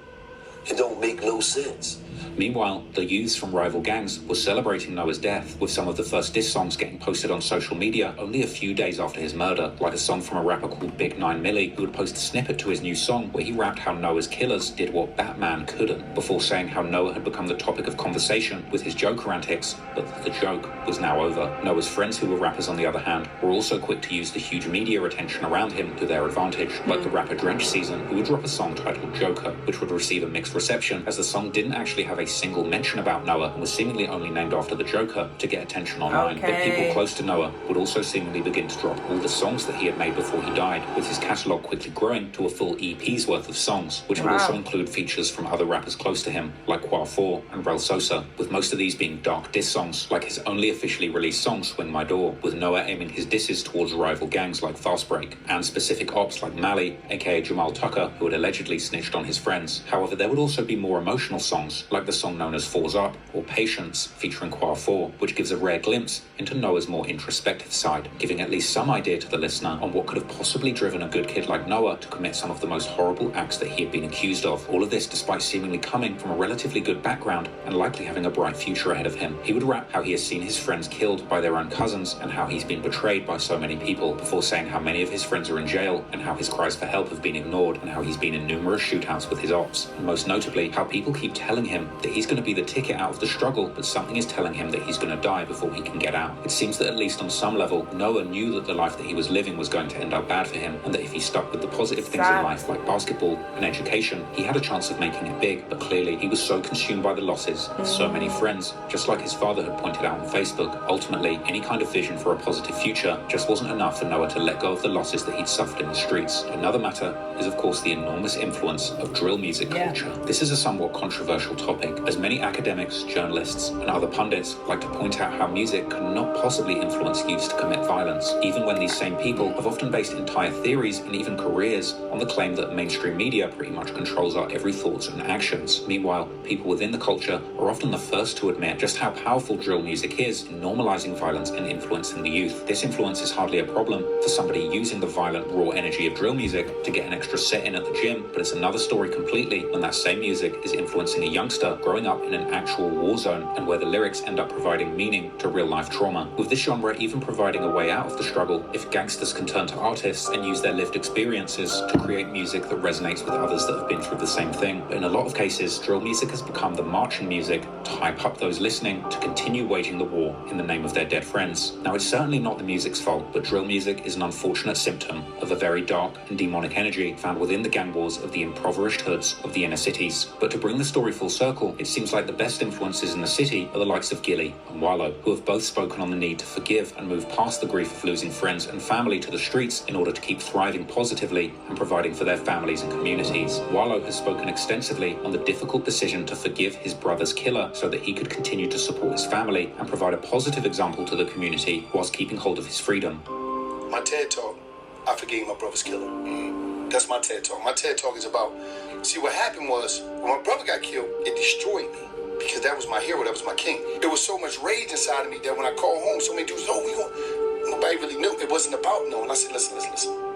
it don't make no sense. Meanwhile, the youths from rival gangs were celebrating Noah's death, with some of the first diss songs getting posted on social media only a few days after his murder, like a song from a rapper called Big 9 Millie, who would post a snippet to his new song where he rapped how Noah's killers did what Batman couldn't, before saying how Noah had become the topic of conversation with his Joker antics, but that the joke was now over. Noah's friends, who were rappers on the other hand, were also quick to use the huge media attention around him to their advantage, like the rapper Drench Season, who would drop a song titled Joker, which would receive a mixed reception, as the song didn't actually have a single mention about Noah and was seemingly only named after the Joker to get attention online. But people close to Noah would also seemingly begin to drop all the songs that he had made before he died, with his catalogue quickly growing to a full EP's worth of songs, which would also include features from other rappers close to him, like Qua 4 and Rel Sosa, with most of these being dark diss songs, like his only officially released song Swing My Door, with Noah aiming his disses towards rival gangs like Fast Break, and specific ops like Mally, aka Jamal Tucker, who had allegedly snitched on his friends. However, there would also be more emotional songs, like the song known as Falls Up or Patience, featuring Qua 4, which gives a rare glimpse into Noah's more introspective side, giving at least some idea to the listener on what could have possibly driven a good kid like Noah to commit some of the most horrible acts that he had been accused of. All of this despite seemingly coming from a relatively good background and likely having a bright future ahead of him. He would rap how he has seen his friends killed by their own cousins and how he's been betrayed by so many people, before saying how many of his friends are in jail and how his cries for help have been ignored, and how he's been in numerous shootouts with his ops, and most notably how people keep telling him that he's going to be the ticket out of the struggle, but something is telling him that he's going to die before he can get out. It seems that at least on some level, Noah knew that the life that he was living was going to end up bad for him, and that if he stuck with the positive things in life like basketball and education, he had a chance of making it big. But clearly he was so consumed by the losses and so many friends, just like his father had pointed out on Facebook. Ultimately, any kind of vision for a positive future just wasn't enough for Noah to let go of the losses that he'd suffered in the streets. Another matter is of course the enormous influence of drill music culture. This is a somewhat controversial topic, as many academics, journalists and other pundits like to point out how music could not possibly influence youths to commit violence, even when these same people have often based entire theories and even careers on the claim that mainstream media pretty much controls our every thoughts and actions. Meanwhile, people within the culture are often the first to admit just how powerful drill music is in normalizing violence and influencing the youth. This influence is hardly a problem for somebody using the violent, raw energy of drill music to get an extra set in at the gym, but it's another story completely when that same music is influencing a youngster growing up in an actual war zone, and where the lyrics end up providing meaning to real-life trauma, with this genre even providing a way out of the struggle if gangsters can turn to artists and use their lived experiences to create music that resonates with others that have been through the same thing. But in a lot of cases, drill music has become the marching music to hype up those listening to continue waging the war in the name of their dead friends. Now, it's certainly not the music's fault, but drill music is an unfortunate symptom of a very dark and demonic energy found within the gang wars of the impoverished hoods of the inner cities. But to bring the story full circle, it seems like the best influences in the city are the likes of Gilly and Wallow, who have both spoken on the need to forgive and move past the grief of losing friends and family to the streets in order to keep thriving positively and providing for their families and communities. Wallow has spoken extensively on the difficult decision to forgive his brother's killer so that he could continue to support his family and provide a positive example to the community whilst keeping hold of his freedom. My TED Talk, I forgave my brother's killer. That's my TED Talk. My TED Talk is about, see, what happened was, when my brother got killed, it destroyed me. Because that was my hero, that was my king. There was so much rage inside of me that when I called home, so many dudes, nobody really knew. It wasn't about knowing. I said, listen.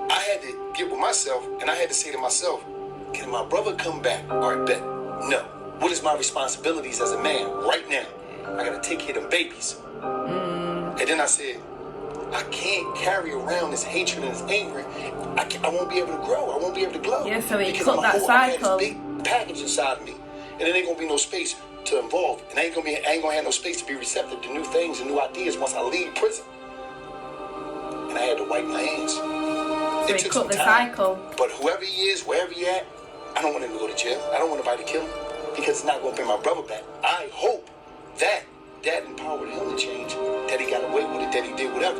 I had to get with myself, and I had to say to myself, can my brother come back? All right, bet. No. What is my responsibilities as a man right now? I gotta take care of them babies. And then I said, I can't carry around this hatred and this anger. I won't be able to grow. I won't be able to glow. Yeah, so he because cut that cycle. I had this big package inside of me, and there ain't gonna be no space to involve, and I ain't gonna have no space to be receptive to new things and new ideas once I leave prison. And I had to wipe my hands. So he cut the cycle. But whoever he is, wherever he at, I don't want him to go to jail. I don't want nobody to kill him because it's not gonna bring my brother back. I hope that empowered him to change, that he got away with it, that he did whatever.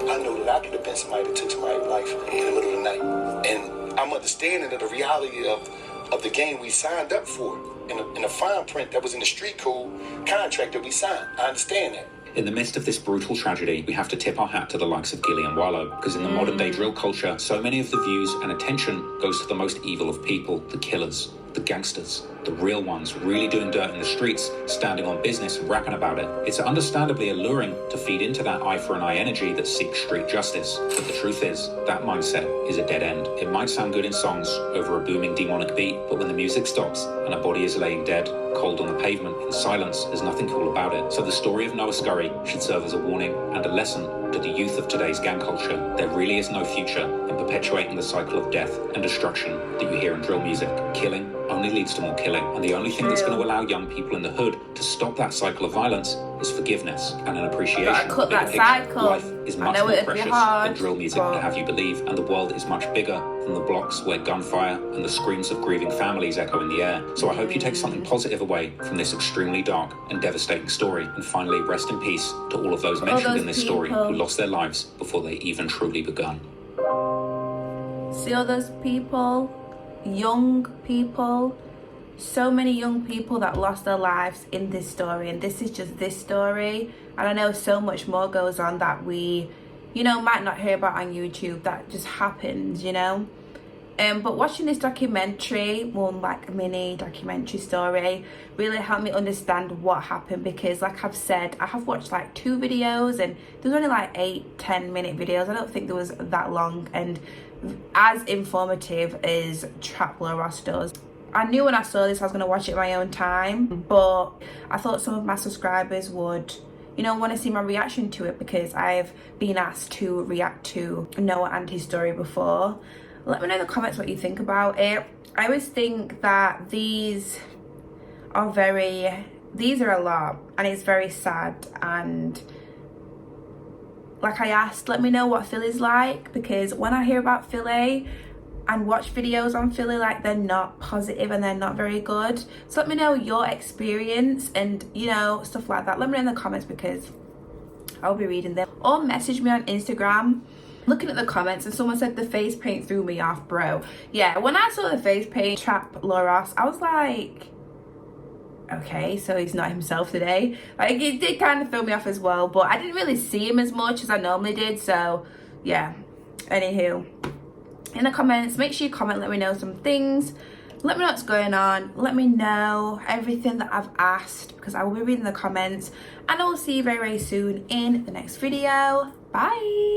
I know that I could have been somebody that took somebody's life in the middle of the night. And I'm understanding of the reality of the game we signed up for in a fine print that was in the street code contract that we signed. I understand that. In the midst of this brutal tragedy, we have to tip our hat to the likes of Gilly and Wallow, because in the modern day drill culture, so many of the views and attention goes to the most evil of people, the killers, the gangsters, the real ones, really doing dirt in the streets, standing on business and rapping about it. It's understandably alluring to feed into that eye for an eye energy that seeks street justice. But the truth is, that mindset is a dead end. It might sound good in songs over a booming demonic beat, but when the music stops and a body is laying dead, cold on the pavement, in silence, there's nothing cool about it. So the story of Noah Scurry should serve as a warning and a lesson to the youth of today's gang culture. There really is no future in perpetuating the cycle of death and destruction that you hear in drill music. Killing only leads to more killing, and the only thing that's going to allow young people in the hood to stop that cycle of violence is forgiveness and an appreciation of the bigger picture. Life is much more precious than drill music would have you believe, and the world is much bigger than the blocks where gunfire and the screams of grieving families echo in the air. So I hope you take something positive away from this extremely dark and devastating story, and finally rest in peace to all of those mentioned in this story who lost their lives before they even truly begun. See all those people, young people, so many young people that lost their lives in this story, and this is just this story, and I know so much more goes on that we, you know, might not hear about on YouTube that just happens, you know. But watching this documentary, like a mini documentary story, really helped me understand what happened, because like I've said, I have watched like 2 videos and there's only like 8-10 minute videos. I don't think there was that long and as informative as Trap Law Ross does. I knew when I saw this I was going to watch it at my own time, but I thought some of my subscribers would, you know, want to see my reaction to it, because I've been asked to react to Noah and his story before. Let me know in the comments what you think about it. I always think that these are a lot, and it's very sad, and like I asked, let me know what Philly's like, because when I hear about Philly and watch videos on Philly, like they're not positive and they're not very good. So let me know your experience and, you know, stuff like that. Let me know in the comments, because I'll be reading them. Or message me on Instagram. Looking at the comments, and someone said the face paint threw me off, bro. Yeah, when I saw the face paint, Trap Law Ross, I was like, okay, so he's not himself today. Like, it did kind of throw me off as well, but I didn't really see him as much as I normally did, so yeah. Anywho, in the comments, make sure you comment, let me know some things, let me know what's going on, let me know everything that I've asked, because I will be reading the comments, and I will see you very, very soon in the next video. Bye.